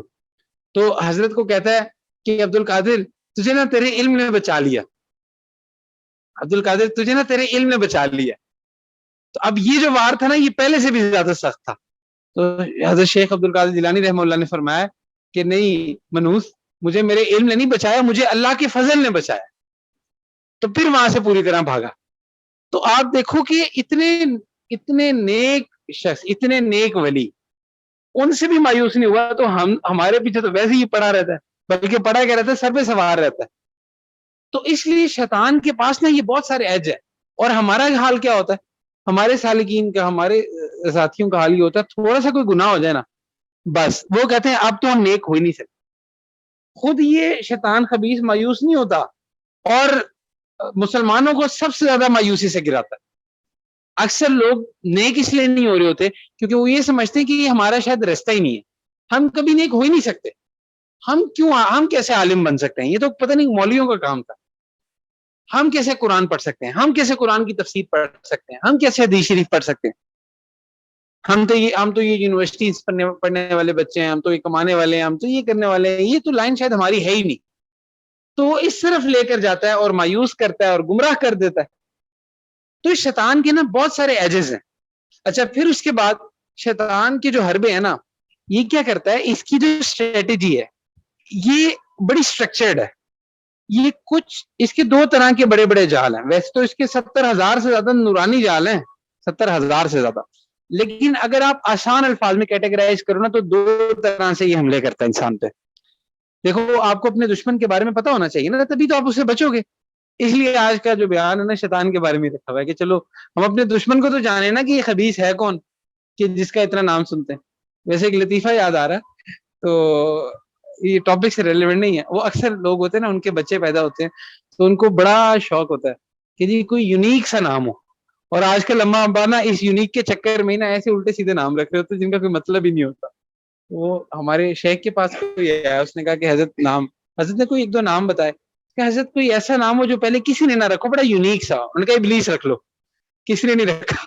A: تو حضرت کو کہتا ہے کہ عبد القادر تجھے نا تیرے علم نے بچا لیا, عبد القادر تجھے نا تیرے علم نے بچا لیا. تو اب یہ جو وار تھا نا یہ پہلے سے بھی زیادہ سخت تھا. تو حضرت شیخ عبد القادر جیلانی رحمہ اللہ نے فرمایا کہ نہیں منوس, مجھے میرے علم نے نہیں بچایا, مجھے اللہ کے فضل نے بچایا. تو پھر وہاں سے پوری طرح بھاگا. تو آپ دیکھو کہ اتنے نیک شخص, اتنے نیک ولی, ان سے بھی مایوس نہیں ہوا. تو ہمارے پیچھے تو ویسے ہی پڑا رہتا ہے, بلکہ پڑا کیا رہتا ہے, سر پہ سوار رہتا ہے. تو اس لیے شیطان کے پاس نا یہ بہت سارے ایج ہے. اور ہمارا حال کیا ہوتا ہے, ہمارے سالکین کا, ہمارے ساتھیوں کا حال یہ ہوتا ہے, تھوڑا سا کوئی گناہ ہو جائے نا بس وہ کہتے ہیں اب تو ہم نیک ہو ہی نہیں سکتے. خود یہ شیطان خبیث مایوس نہیں ہوتا, اور مسلمانوں کو سب سے زیادہ مایوسی سے گراتا ہے. اکثر لوگ نیک اس لیے نہیں ہو رہے ہوتے کیونکہ وہ یہ سمجھتے ہیں کہ یہ ہمارا شاید رستہ ہی نہیں ہے, ہم کبھی نیک ہو ہی نہیں سکتے. ہم کیسے عالم بن سکتے ہیں, یہ تو پتہ نہیں مولویوں کا کام تھا. ہم کیسے قرآن پڑھ سکتے ہیں, ہم کیسے قرآن کی تفسیر پڑھ سکتے ہیں, ہم کیسے حدیث شریف پڑھ سکتے ہیں. ہم تو یہ یونیورسٹیز پڑھنے والے بچے ہیں, ہم تو یہ کمانے والے ہیں, ہم تو یہ کرنے والے ہیں. یہ تو لائن شاید ہماری ہے ہی نہیں. تو وہ اس طرف لے کر جاتا ہے اور مایوس کرتا ہے اور گمراہ کر دیتا ہے. تو شیطان کے نا بہت سارے ایجز ہیں. اچھا پھر اس کے بعد شیطان کے جو حربے ہیں نا, یہ کیا کرتا ہے, اس کی جو اسٹریٹجی ہے یہ بڑی سٹرکچرڈ ہے. یہ کچھ اس کے دو طرح کے بڑے بڑے جال ہیں. ویسے تو اس کے 70,000 سے زیادہ نورانی جال ہیں, 70,000 سے زیادہ. لیکن اگر آپ آسان الفاظ میں کیٹیگرائز کرو نا تو دو طرح سے یہ حملے کرتا ہے انسان پہ. دیکھو آپ کو اپنے دشمن کے بارے میں پتا ہونا چاہیے نا, تبھی تو آپ اسے بچو گے. اس لیے آج کا جو بیان ہے نا شیطان کے بارے میں رکھا ہوا ہے کہ چلو ہم اپنے دشمن کو تو جانے نا کہ یہ خبیث ہے کون, کہ جس کا اتنا نام سنتے ہیں. ویسے ایک لطیفہ یاد آ رہا ہے, تو یہ ٹاپک سے ریلیونٹ نہیں ہے. وہ اکثر لوگ ہوتے ہیں نا, ان کے بچے پیدا ہوتے ہیں تو ان کو بڑا شوق ہوتا ہے کہ جی کوئی یونیک سا نام ہو, اور آج کل لمبا ابا نا اس یونیک کے چکر میں نا ایسے الٹے سیدھے نام رکھ رہے ہوتے ہیں جن کا کوئی مطلب ہی نہیں ہوتا. وہ ہمارے شیخ کے پاس کوئی آیا, اس نے کہا کہ حضرت نے کوئی ایک دو نام بتائے کہ حضرت کوئی ایسا نام ہو جو پہلے کسی نے نہ رکھو, بڑا یونیک سا. انہوں نے کہا ابلیس رکھ لو, کسی نے نہیں رکھا.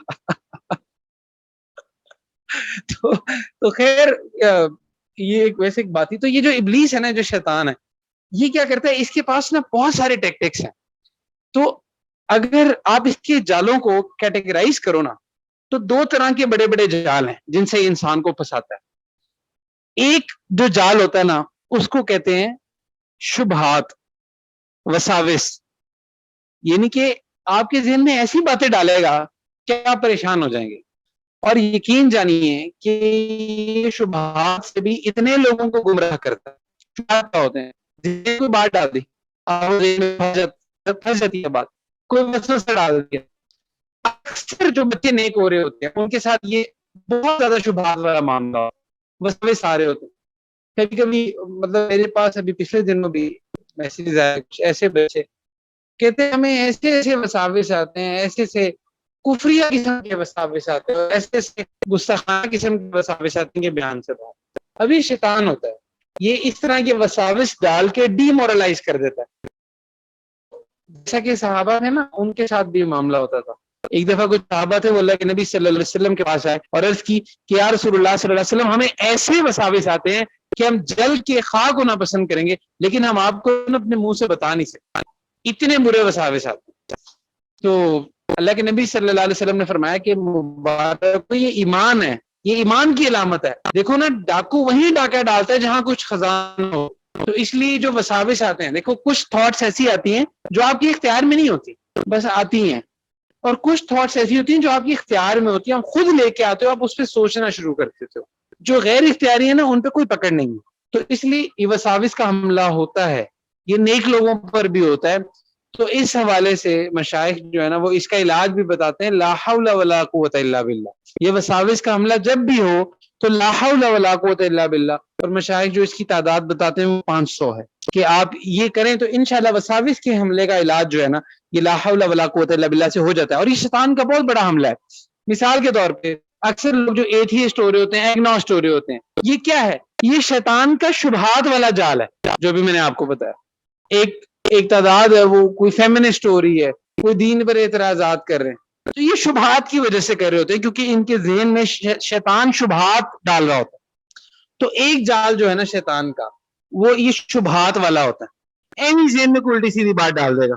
A: تو خیر یہ ویسے ایک بات ہی. تو یہ جو ابلیس ہے نا, جو شیطان ہے, یہ کیا کرتا ہے, اس کے پاس نا بہت سارے ٹیکٹکس ہیں. تو اگر آپ اس کے جالوں کو کیٹیگرائز کرو نا تو دو طرح کے بڑے بڑے جال ہیں جن سے انسان کو پھنساتا ہے. ایک جو جال ہوتا ہے نا اس کو کہتے ہیں شبہات, وساوس. یعنی کہ آپ کے ذہن میں ایسی باتیں ڈالے گا کہ آپ پریشان ہو جائیں گے. اور یقین جانیے کہ شبہات سے بھی اتنے لوگوں کو گمراہ کرتا ہے. شبہات کیا ہوتے ہیں, جس کوئی بات ڈال دی پھنس جاتی ہے بات, کوئی وسوسہ ڈال دیا. اکثر جو بچے نیک ہو رہے ہوتے ہیں ان کے ساتھ یہ بہت زیادہ شبہات والا معاملہ, وسوسے سارے ہوتے ہیں. کبھی کبھی مطلب میرے پاس ابھی پچھلے دنوں بھی میسیجز آئے, ایسے بچے کہتے ہیں ہمیں ایسے ایسے وساوس آتے ہیں، ایسے ایسے کفریہ قسم کے وساوس آتے ہیں، ایسے ایسے گستاخانہ قسم کے وساوس آتے ہیں کہ بیان سے بات۔ ابھی شیطان ہوتا ہے، یہ اس طرح کے وساوس ڈال کے ڈی مورلائز کر دیتا ہے، جیسا کہ صحابہ تھے نا ان کے ساتھ بھی معاملہ ہوتا تھا۔ ایک دفعہ کچھ صحابہ تھے، وہ اللہ کے نبی صلی اللہ علیہ وسلم کے پاس آئے اور عرض کی کہ یا رسول اللہ صلی اللہ علیہ وسلم، ہمیں ایسے وساوس آتے ہیں کہ ہم جل کے خاک ہونا پسند کریں گے، لیکن ہم آپ کو اپنے منہ سے بتا نہیں سکتے، اتنے برے وساوس آتے ہیں۔ تو اللہ کے نبی صلی اللہ علیہ وسلم نے فرمایا کہ مبارک یہ ایمان ہے، یہ ایمان کی علامت ہے۔ دیکھو نا، ڈاکو وہیں ڈاکہ ڈالتا ہے جہاں کچھ خزانہ ہو۔ تو اس لیے جو وساوس آتے ہیں، دیکھو کچھ تھاٹس ایسی آتی ہیں جو آپ کے اختیار میں نہیں ہوتی، بس آتی ہیں، اور کچھ تھاٹس ایسی ہوتی ہیں جو آپ کے اختیار میں ہوتی ہیں، آپ خود لے کے آتے ہو، آپ اس پہ سوچنا شروع کر دیتے ہو۔ جو غیر اختیاری ہے نا ان پہ کوئی پکڑ نہیں ہے۔ تو اس لیے یہ وساوس کا حملہ ہوتا ہے، یہ نیک لوگوں پر بھی ہوتا ہے۔ تو اس حوالے سے مشائخ جو ہے نا وہ اس کا علاج بھی بتاتے ہیں، لا حول ولا قوت الا باللہ۔ یہ وساوس کا حملہ جب بھی ہو تو لا حول ولا قوت الا باللہ، اور مشائخ جو اس کی تعداد بتاتے ہیں وہ 500 ہے، کہ آپ یہ کریں تو انشاءاللہ وساوس کے حملے کا علاج جو ہے نا یہ لا حول ولا قوت الا باللہ سے ہو جاتا ہے۔ اور یہ شیطان کا بہت بڑا حملہ ہے۔ مثال کے طور پہ اکثر لوگ جو ایتھیسٹ ہو رہے ہوتے ہیں، ایگنوسٹ ہو رہے ہوتے ہیں، یہ کیا ہے؟ یہ شیطان کا شبہات والا جال ہے، جو بھی میں نے آپ کو بتایا۔ ایک تعداد ہے وہ کوئی فیمنسٹ ہو رہی ہے، کوئی دین پر اعتراضات کر رہے ہیں، تو یہ شبہات کی وجہ سے کر رہے ہوتے ہیں، کیونکہ ان کے ذہن میں شیطان شبہات ڈال رہا ہوتا ہے۔ تو ایک جال جو ہے نا شیطان کا، وہ یہ شبہات والا ہوتا ہے، اینی ذہن میں کوئی الٹی سیدھی بات ڈال دے گا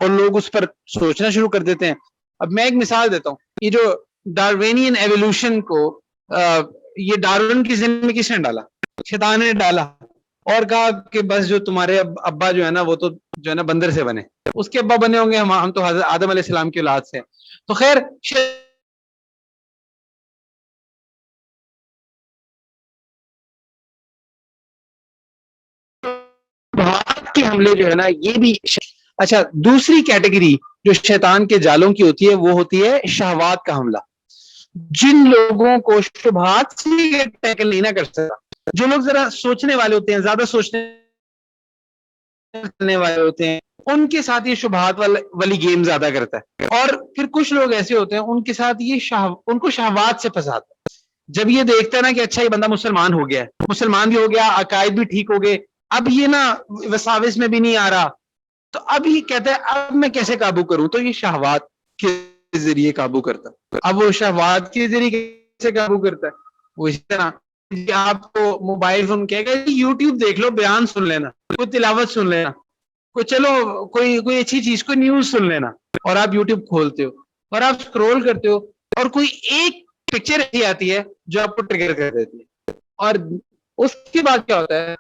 A: اور لوگ اس پر سوچنا شروع کر دیتے ہیں۔ اب میں ایک مثال دیتا ہوں، یہ جو ڈاروینین ایوولوشن کو یہ ڈارون کی ذہن میں کس نے ڈالا؟ شیطان نے ڈالا، اور کہا کہ بس جو تمہارے ابا جو ہے نا وہ تو جو ہے نا بندر سے بنے، اس کے ابا بنے ہوں گے، ہم تو حضرت آدم علیہ السلام کی اولاد سے۔ تو خیر کے حملے جو ہے نا یہ بھی اچھا، دوسری کیٹیگری جو شیطان کے جالوں کی ہوتی ہے وہ ہوتی ہے شہوات کا حملہ۔ جن لوگوں کو شبہات سے ٹیکل نہیں نہ کر سکتا، جو لوگ ذرا سوچنے والے ہوتے ہیں، زیادہ سوچنے والے ہوتے ہیں، ان کے ساتھ یہ شبہات والی گیم زیادہ کرتا ہے۔ اور پھر کچھ لوگ ایسے ہوتے ہیں ان کے ساتھ یہ ان کو شہوات سے پھنساتا ہے۔ جب یہ دیکھتا ہے نا کہ اچھا یہ بندہ مسلمان ہو گیا ہے، مسلمان بھی ہو گیا، عقائد بھی ٹھیک ہو گئے، اب یہ نا وساوس میں بھی نہیں آ رہا، تو اب یہ کہتا ہے اب میں کیسے قابو کروں؟ تو یہ شہوات کے ذریعے قابو کرتا ہے۔ اب وہ شہوات کے ذریعے کیسے قابو کرتا ہے؟ وہ اسی طرح آپ کو موبائل فون کہے گا یوٹیوب دیکھ لو، بیان سن لینا، کوئی تلاوت سن لینا، کوئی چلو کوئی اچھی چیز، کوئی نیوز سن لینا، اور آپ یوٹیوب کھولتے ہو اور آپ اسکرول کرتے ہو اور کوئی ایک پکچر ایسی آتی ہے جو آپ کو ٹریگر کر دیتی ہے، اور اس کے بعد کیا ہوتا ہے؟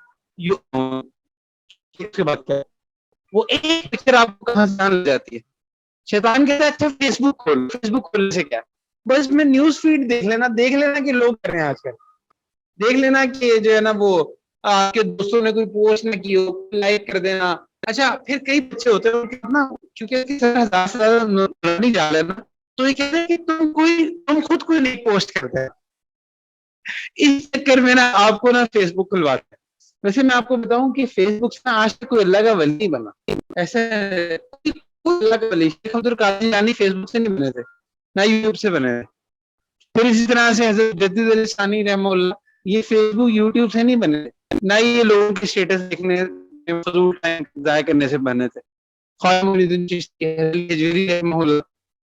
A: اس کے بعد کیا ہے؟ وہ ایک پکچر آپ کو کہاں سے لگ جاتی ہے؟ شیطان کہتا ہے اچھا فیس بک کھول، فیس بک کھولنے سے کیا؟ بس میں نیوز فیڈ دیکھ لینا کہ لوگ کر رہے ہیں آج کل، دیکھ لینا کہ جو ہے نا وہ آپ کے دوستوں نے کوئی پوسٹ نہ کی ہو، لائک کر دینا۔ اچھا پھر کئی بچے ہوتے ہیں نا، کیونکہ نہیں جا رہے نا، تو یہ کہتے ہیں کہ تم خود کوئی نہیں پوسٹ کرتے، اس چکر میں نا آپ کو نا فیس بک کھلواتے ہیں۔ ویسے میں آپ کو بتاؤں کہ فیس بک سے آج تک کوئی اللہ کا ولی نہیں بنا، ایسا کوئی اللہ کا ولی شیخ عبد القادر جیلانی فیس بک سے نہیں بنے تھے، نہ یوٹیوب سے بنے تھے۔ پھر اسی طرح سے حضرت جدید علی ثانی رحمہ اللہ یہ فیس بک یوٹیوب سے نہیں بنے تھے، نہ یہ لوگوں کے اسٹیٹس دیکھنے فضول ٹائم ضائع کرنے سے بنے تھے۔ خواجہ معین الدین چشتی، حضرت جویری رحمہ اللہ،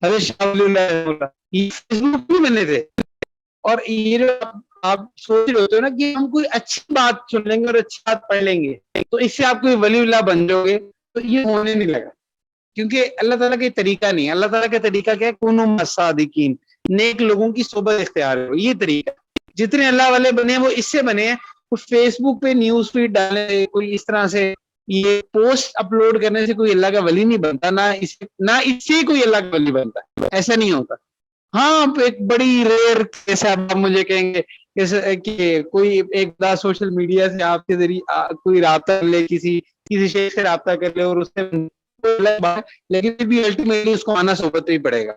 A: حضرت شاہ ولی اللہ رحمہ اللہ، یہ فیس بک نہیں بنے تھے۔ اور یہ جو آپ سوچ رہے ہوتے ہو نا کہ ہم کوئی اچھی بات سن لیں گے اور اچھی بات پڑھ لیں گے تو اس سے آپ کوئی ولی اللہ بن جاؤ گے، تو یہ ہونے نہیں لگا، کیونکہ اللہ تعالیٰ کا طریقہ نہیں ہے۔ اللہ تعالیٰ کا طریقہ کیا ہے؟ کونوا مع الصادقین، نیک لوگوں کی صحبت اختیار کرو، یہ طریقہ۔ جتنے اللہ والے بنے ہیں وہ اس سے بنے ہیں، فیس بک پہ نیوز فیڈ ڈالنے، کوئی اس طرح سے یہ پوسٹ اپلوڈ کرنے سے کوئی اللہ کا ولی نہیں بنتا، نہ اس سے کوئی اللہ کا ولی بنتا، ایسا نہیں ہوتا۔ ہاں ایک بڑی ریئر کیسے آپ مجھے کہیں گے کہ کوئی ایک بڑا سوشل میڈیا سے آپ کے ذریعے کوئی رابطہ کر لے، کسی شیخ سے رابطہ کر لے اور اس سے، لیکن بھی الٹیمیٹلی اس کو آنا صحبت ہی پڑے گا۔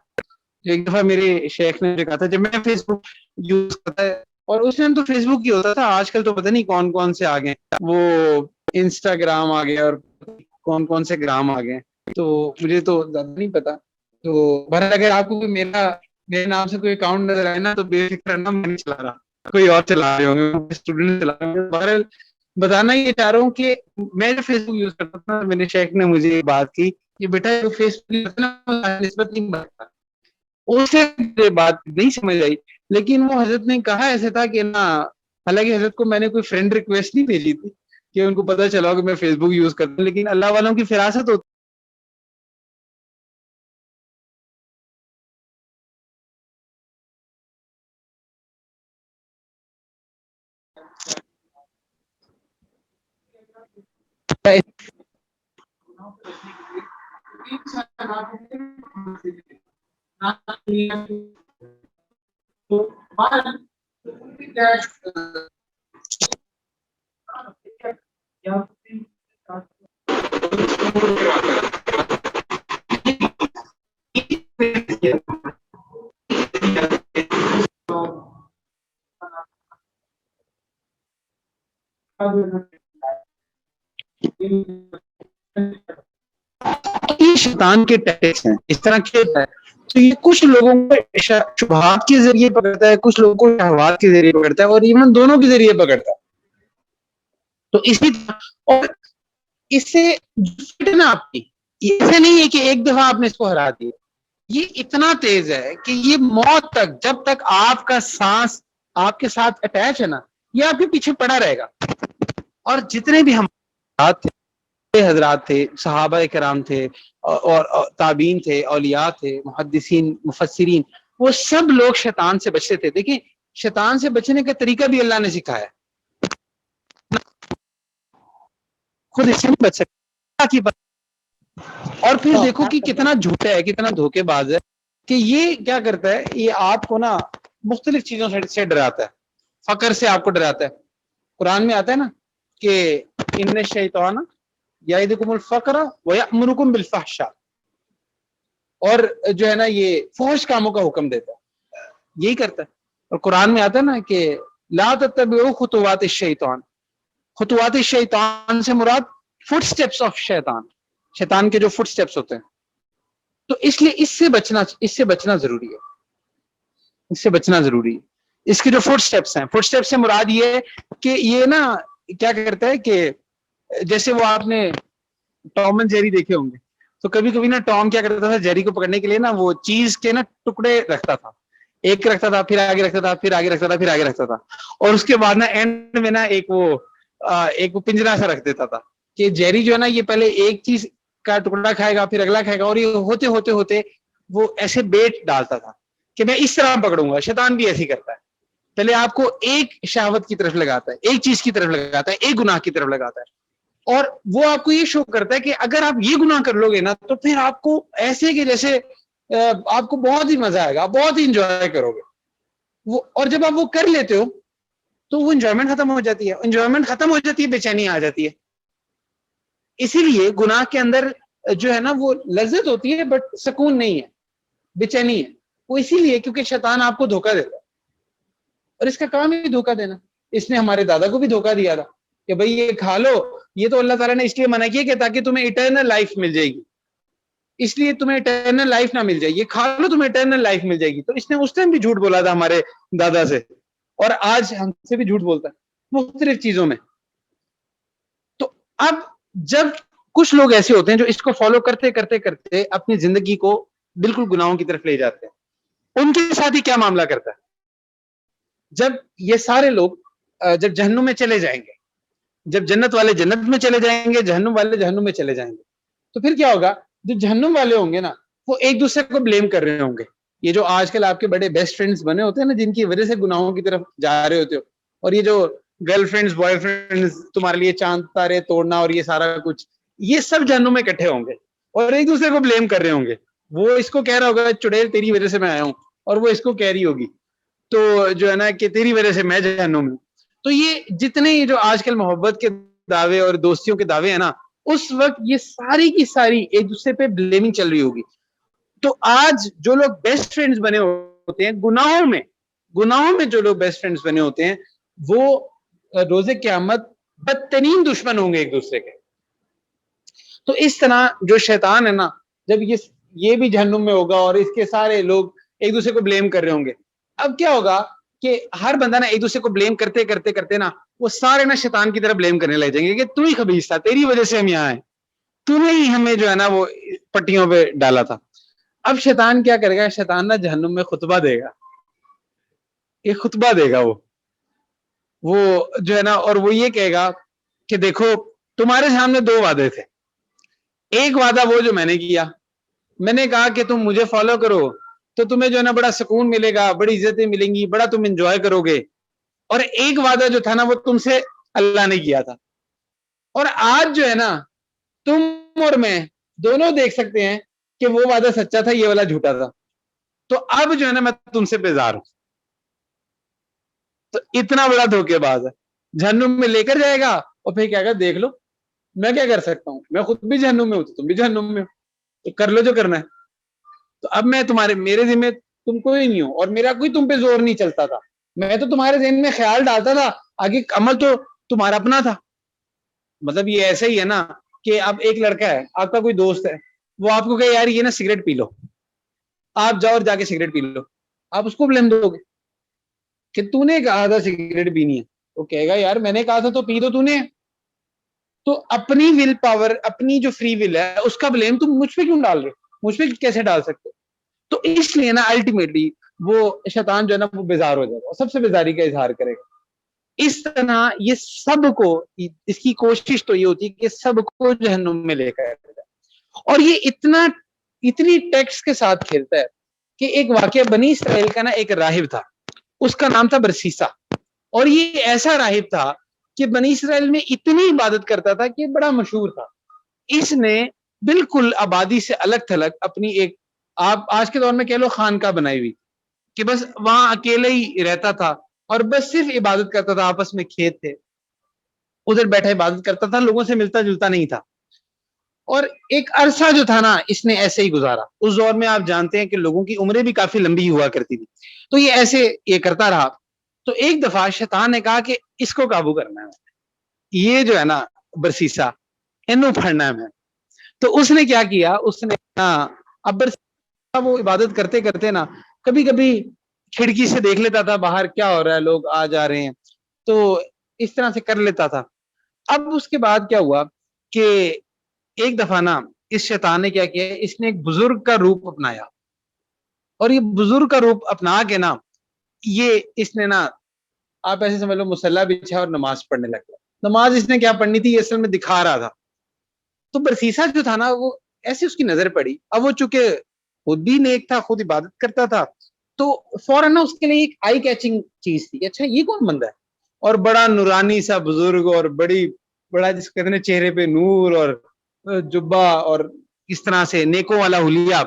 A: ایک دفعہ میرے شیخ نے مجھے کہا تھا، جب میں فیس بک یوز کرتا ہے، اور اس ٹائم تو فیس بک ہی ہوتا تھا، آج کل تو پتہ نہیں کون کون سے آ گئے، وہ انسٹاگرام آ گیا اور کون کون سے گرام آ گئے،
B: تو مجھے تو زیادہ نہیں پتا. تو بہرحال اگر آپ کو میرے نام سے کوئی اکاؤنٹ نظر آئے نا تو بے فکر رہنا, میں نہیں چلا رہا, کوئی اور چلا رہے ہوں گے, اسٹوڈنٹ چلا رہے ہوں گے. بہرحال بتانا یہ چاہ رہا ہوں کہ میں جو فیس بک یوز کرتا تھا, میرے شیخ نے مجھے یہ بات کی کہ بیٹا جو فیس بک نسبت نہیں بنتا, اسے بات نہیں سمجھ آئی. لیکن وہ حضرت نے کہا ایسے تھا کہ نا, حالانکہ حضرت کو میں نے کوئی فرینڈ ریکویسٹ نہیں بھیجی تھی کہ ان کو پتا چلا کہ میں فیس بک یوز کرتا ہوں, لیکن اللہ والوں کی فراست ہوتی ہے.
A: یہ شیطان کے ٹیکس ہیں, اس طرح کھیلتا ہے. تو یہ کچھ لوگوں کو شبہات کے ذریعے پکڑتا ہے, کچھ لوگوں کو شہوات کے ذریعے پکڑتا ہے, اور ایون دونوں کے ذریعے پکڑتا ہے. تو اسی اور اس سے نا آپ کی ایسے نہیں ہے کہ ایک دفعہ آپ نے اس کو ہرا دیا, یہ اتنا تیز ہے کہ یہ موت تک, جب تک آپ کا سانس آپ کے ساتھ اٹیچ ہے نا, یہ آپ کے پیچھے پڑا رہے گا. اور جتنے بھی ہم حضرات تھے, صحابہ کرام تھے, اور تابعین تھے, اولیاء تھے, محدثین, مفسرین, وہ سب لوگ شیطان سے بچتے تھے. دیکھیں شیطان سے بچنے کا طریقہ بھی اللہ نے سکھایا, خود اس سے نہیں بچ سکتے. اور پھر دیکھو کہ کتنا جھوٹا ہے, کتنا دھوکے باز ہے, کہ یہ کیا کرتا ہے, یہ آپ کو نا مختلف چیزوں سے ڈراتا ہے. فقر سے آپ کو ڈراتا ہے. قرآن میں آتا ہے نا کہ ان الشیطان یعدکم الفقر ویأمرکم بالفحشاء, اور جو ہے نا یہ فحش کاموں کا حکم دیتا ہے, یہی کرتا ہے. اور قرآن میں آتا ہے نا کہ لا تتبعوا خطوات الشیطان, خطوات الشیطان سے مراد فٹ سٹیپس آف شیطان, شیطان کے جو فٹ سٹیپس ہوتے ہیں. تو اس لیے اس سے بچنا ضروری ہے, اس سے بچنا ضروری ہے. اس کے جو فٹ سٹیپس ہیں, فٹ سٹیپس سے مراد یہ ہے کہ یہ نا کیا کرتا ہے کہ جیسے وہ آپ نے ٹام اینڈ جیری دیکھے ہوں گے, تو کبھی کبھی نا ٹام کیا کرتا تھا, جیری کو پکڑنے کے لیے نا وہ چیز کے نا ٹکڑے رکھتا تھا, ایک رکھتا تھا, پھر آگے رکھتا تھا, پھر آگے رکھتا تھا, پھر آگے رکھتا تھا, اور اس کے بعد نا اینڈ میں نا ایک وہ پنجرا سا رکھ دیتا تھا کہ جیری جو ہے نا یہ پہلے ایک چیز کا ٹکڑا کھائے گا, پھر اگلا کھائے گا, اور یہ ہوتے ہوتے ہوتے وہ ایسے بیٹ ڈالتا تھا کہ میں اس طرح پکڑوں گا. شیطان بھی ایسے کرتا ہے, پہلے آپ کو ایک شہوت کی طرف لگاتا ہے, ایک چیز کی طرف لگاتا ہے, ایک گناہ کی طرف لگاتا ہے, اور وہ آپ کو یہ شو کرتا ہے کہ اگر آپ یہ گناہ کر لو گے نا تو پھر آپ کو ایسے کہ جیسے آپ کو بہت ہی مزہ آئے گا, بہت ہی انجوائے کرو گے وہ. اور جب آپ وہ کر لیتے ہو تو وہ انجوائمنٹ ختم ہو جاتی ہے, انجوائمنٹ ختم ہو جاتی ہے, بے چینی آ جاتی ہے. اسی لیے گناہ کے اندر جو ہے نا وہ لذت ہوتی ہے, بٹ سکون نہیں ہے, بے چینی ہے. وہ اسی لیے کیونکہ شیطان آپ کو دھوکہ دیتا ہے, اور اس کا کام ہی دھوکہ دینا. اس نے ہمارے دادا کو بھی دھوکہ دیا تھا کہ بھئی یہ کھا لو, یہ تو اللہ تعالیٰ نے اس لیے منع کیا کہ تاکہ تمہیں اٹرنل لائف مل جائے گی, اس لیے تمہیں اٹرنل لائف نہ مل جائے, یہ کھا لو تمہیں اٹرنل لائف مل جائے گی. تو اس نے اس ٹائم بھی جھوٹ بولا تھا ہمارے دادا سے, اور آج ہم سے بھی جھوٹ بولتا ہے مختلف چیزوں میں. تو اب جب کچھ لوگ ایسے ہوتے ہیں جو اس کو فالو کرتے کرتے کرتے اپنی زندگی کو بالکل گناہوں کی طرف لے جاتے ہیں, ان کے ساتھ ہی کیا معاملہ کرتا ہے, جب یہ سارے لوگ جب جہنم میں چلے جائیں گے, جب جنت والے جنت میں چلے جائیں گے, جہنم والے جہنم میں چلے جائیں گے, تو پھر کیا ہوگا, جو جہنم والے ہوں گے نا وہ ایک دوسرے کو بلیم کر رہے ہوں گے. یہ جو آج کل آپ کے بڑے بیسٹ فرینڈز بنے ہوتے ہیں نا, جن کی وجہ سے گناہوں کی طرف جا رہے ہوتے ہو, اور یہ جو گرل فرینڈز, بوائے فرینڈز, تمہارے لیے چاند تارے توڑنا اور یہ سارا کچھ, یہ سب جہنم میں اکٹھے ہوں گے اور ایک دوسرے کو بلیم کر رہے ہوں گے. وہ اس کو کہہ رہا ہوگا چڑیل تیری وجہ سے میں آیا ہوں, اور وہ اس کو کہہ رہی ہوگی تو جو ہے نا کہ تیری وجہ سے میں جہنم میں. تو یہ جتنے یہ جو آج کل محبت کے دعوے اور دوستیوں کے دعوے ہیں نا, اس وقت یہ ساری کی ساری ایک دوسرے پہ بلیمنگ چل رہی ہوگی. تو آج جو لوگ بیسٹ فرینڈز بنے ہوتے ہیں گناہوں میں جو لوگ بیسٹ فرینڈز بنے ہوتے ہیں, وہ روز قیامت بدترین دشمن ہوں گے ایک دوسرے کے.
B: تو اس طرح جو شیطان ہے نا، جب یہ بھی جہنم میں ہوگا اور اس کے سارے لوگ ایک دوسرے کو بلیم کر رہے ہوں گے، اب کیا ہوگا کہ ہر بندہ نا ایک دوسرے کو بلیم کرتے کرتے کرتے نا وہ سارے نا شیطان کی طرف بلیم کرنے لگ جائیں گے کہ تو ہی خبیث تھا، تیری وجہ سے ہم یہاں ہیں، تو نے ہی ہمیں جو ہے نا وہ پٹیوں پہ ڈالا تھا۔ اب شیطان کیا کرے گا؟ شیطان نا جہنم میں خطبہ دے گا، ایک خطبہ دے گا وہ جو ہے نا، اور وہ یہ کہے گا کہ دیکھو تمہارے سامنے دو وعدے تھے، ایک وعدہ وہ جو میں نے کیا، میں نے کہا کہ تم مجھے فالو کرو تو تمہیں جو ہے نا بڑا سکون ملے گا، بڑی عزتیں ملیں گی، بڑا تم انجوائے کرو گے، اور ایک وعدہ جو تھا نا وہ تم سے اللہ نے کیا تھا، اور آج جو ہے نا تم اور میں دونوں دیکھ سکتے ہیں کہ وہ وعدہ سچا تھا، یہ والا جھوٹا تھا، تو اب جو ہے نا میں تم سے بیزار ہوں۔ تو اتنا بڑا دھوکے باز ہے، جہنم میں لے کر جائے گا اور پھر کیا کہا دیکھ لو میں کیا کر سکتا ہوں، میں خود بھی جہنم میں ہوں تو تم بھی جہنم میں ہو، تو کر لو جو کرنا ہے۔ تو اب میں میرے ذمہ تم کوئی نہیں ہو، اور میرا کوئی تم پہ زور نہیں چلتا تھا، میں تو تمہارے ذہن میں خیال ڈالتا تھا، آگے عمل تو تمہارا اپنا تھا۔ مطلب یہ ایسے ہی ہے نا کہ اب ایک لڑکا ہے، آپ کا کوئی دوست ہے، وہ آپ کو کہے یار یہ نا سگریٹ پی لو، آپ جاؤ اور جا کے سگریٹ پی لو، آپ اس کو بلیم دو گے کہ تو نے کہا تھا سگریٹ پینی ہے، وہ کہے گا یار میں نے کہا تھا تو پی تو نے، تو اپنی ول پاور، اپنی جو فری ول ہے اس کا بلیم تم مجھ پہ کیوں ڈال رہے ہو، مجھ پہ کیسے ڈال سکتے؟ تو اس لیے نا الٹیمیٹلی وہ شیطان جو ہے نا وہ بیزار ہو جائے گا، سب سے بیزاری کا اظہار کرے گا۔ اس طرح یہ سب کو، اس کی کوشش تو یہ ہوتی ہے کہ سب کو جہنم میں لے کر جائے، اور یہ اتنی ٹیکس کے ساتھ کھیلتا ہے کہ ایک واقعہ بنی اسرائیل کا نا ایک راہب تھا، اس کا نام تھا برسیسا، اور یہ ایسا راہب تھا کہ بنی اسرائیل میں اتنی عبادت کرتا تھا کہ بڑا مشہور تھا۔ اس نے بالکل آبادی سے الگ تھلگ اپنی ایک، آپ آج کے دور میں کہہ لو خانقاہ بنائی ہوئی کہ بس وہاں اکیلے ہی رہتا تھا اور بس صرف عبادت کرتا تھا، آپس میں کھیت تھے ادھر بیٹھا عبادت کرتا تھا، لوگوں سے ملتا جلتا نہیں تھا، اور ایک عرصہ جو تھا نا اس نے ایسے ہی گزارا۔ اس دور میں آپ جانتے ہیں کہ لوگوں کی عمریں بھی کافی لمبی ہوا کرتی تھی، تو یہ ایسے یہ کرتا رہا۔ تو ایک دفعہ شیطان نے کہا کہ اس کو قابو کرنا ہے، یہ جو ہے نا برسیسا انو پھڑنا ہے میں۔ تو اس نے کیا کیا، اس نے اب برسیسا وہ عبادت کرتے کرتے نا کبھی کبھی کھڑکی سے دیکھ لیتا تھا باہر کیا ہو رہا ہے، لوگ آ جا رہے ہیں، تو اس طرح سے کر لیتا تھا۔ اب اس کے بعد کیا ہوا کہ ایک دفعہ نا اس شیطان نے کیا کیا، اس نے ایک بزرگ کا روپ اپنایا، اور یہ بزرگ کا روپ اپنا کے نا یہ اس نے نا، آپ ایسے سمجھ لو مصلی بچھا اور نماز پڑھنے لگ گیا۔ نماز اس نے کیا پڑھنی تھی، یہ اصل میں دکھا رہا تھا۔ تو برسیسا جو تھا نا وہ ایسی اس کی نظر پڑی، اب وہ چونکہ خود بھی نیک تھا، خود عبادت کرتا تھا، تو فوراً نا اس کے لیے ایک آئی کیچنگ چیز تھی، اچھا یہ کون بندہ ہے، اور بڑا نورانی سا بزرگ، اور بڑا جس کہتے ہیں چہرے پہ نور اور جبہ اور اس طرح سے نیکوں والا حلیہ۔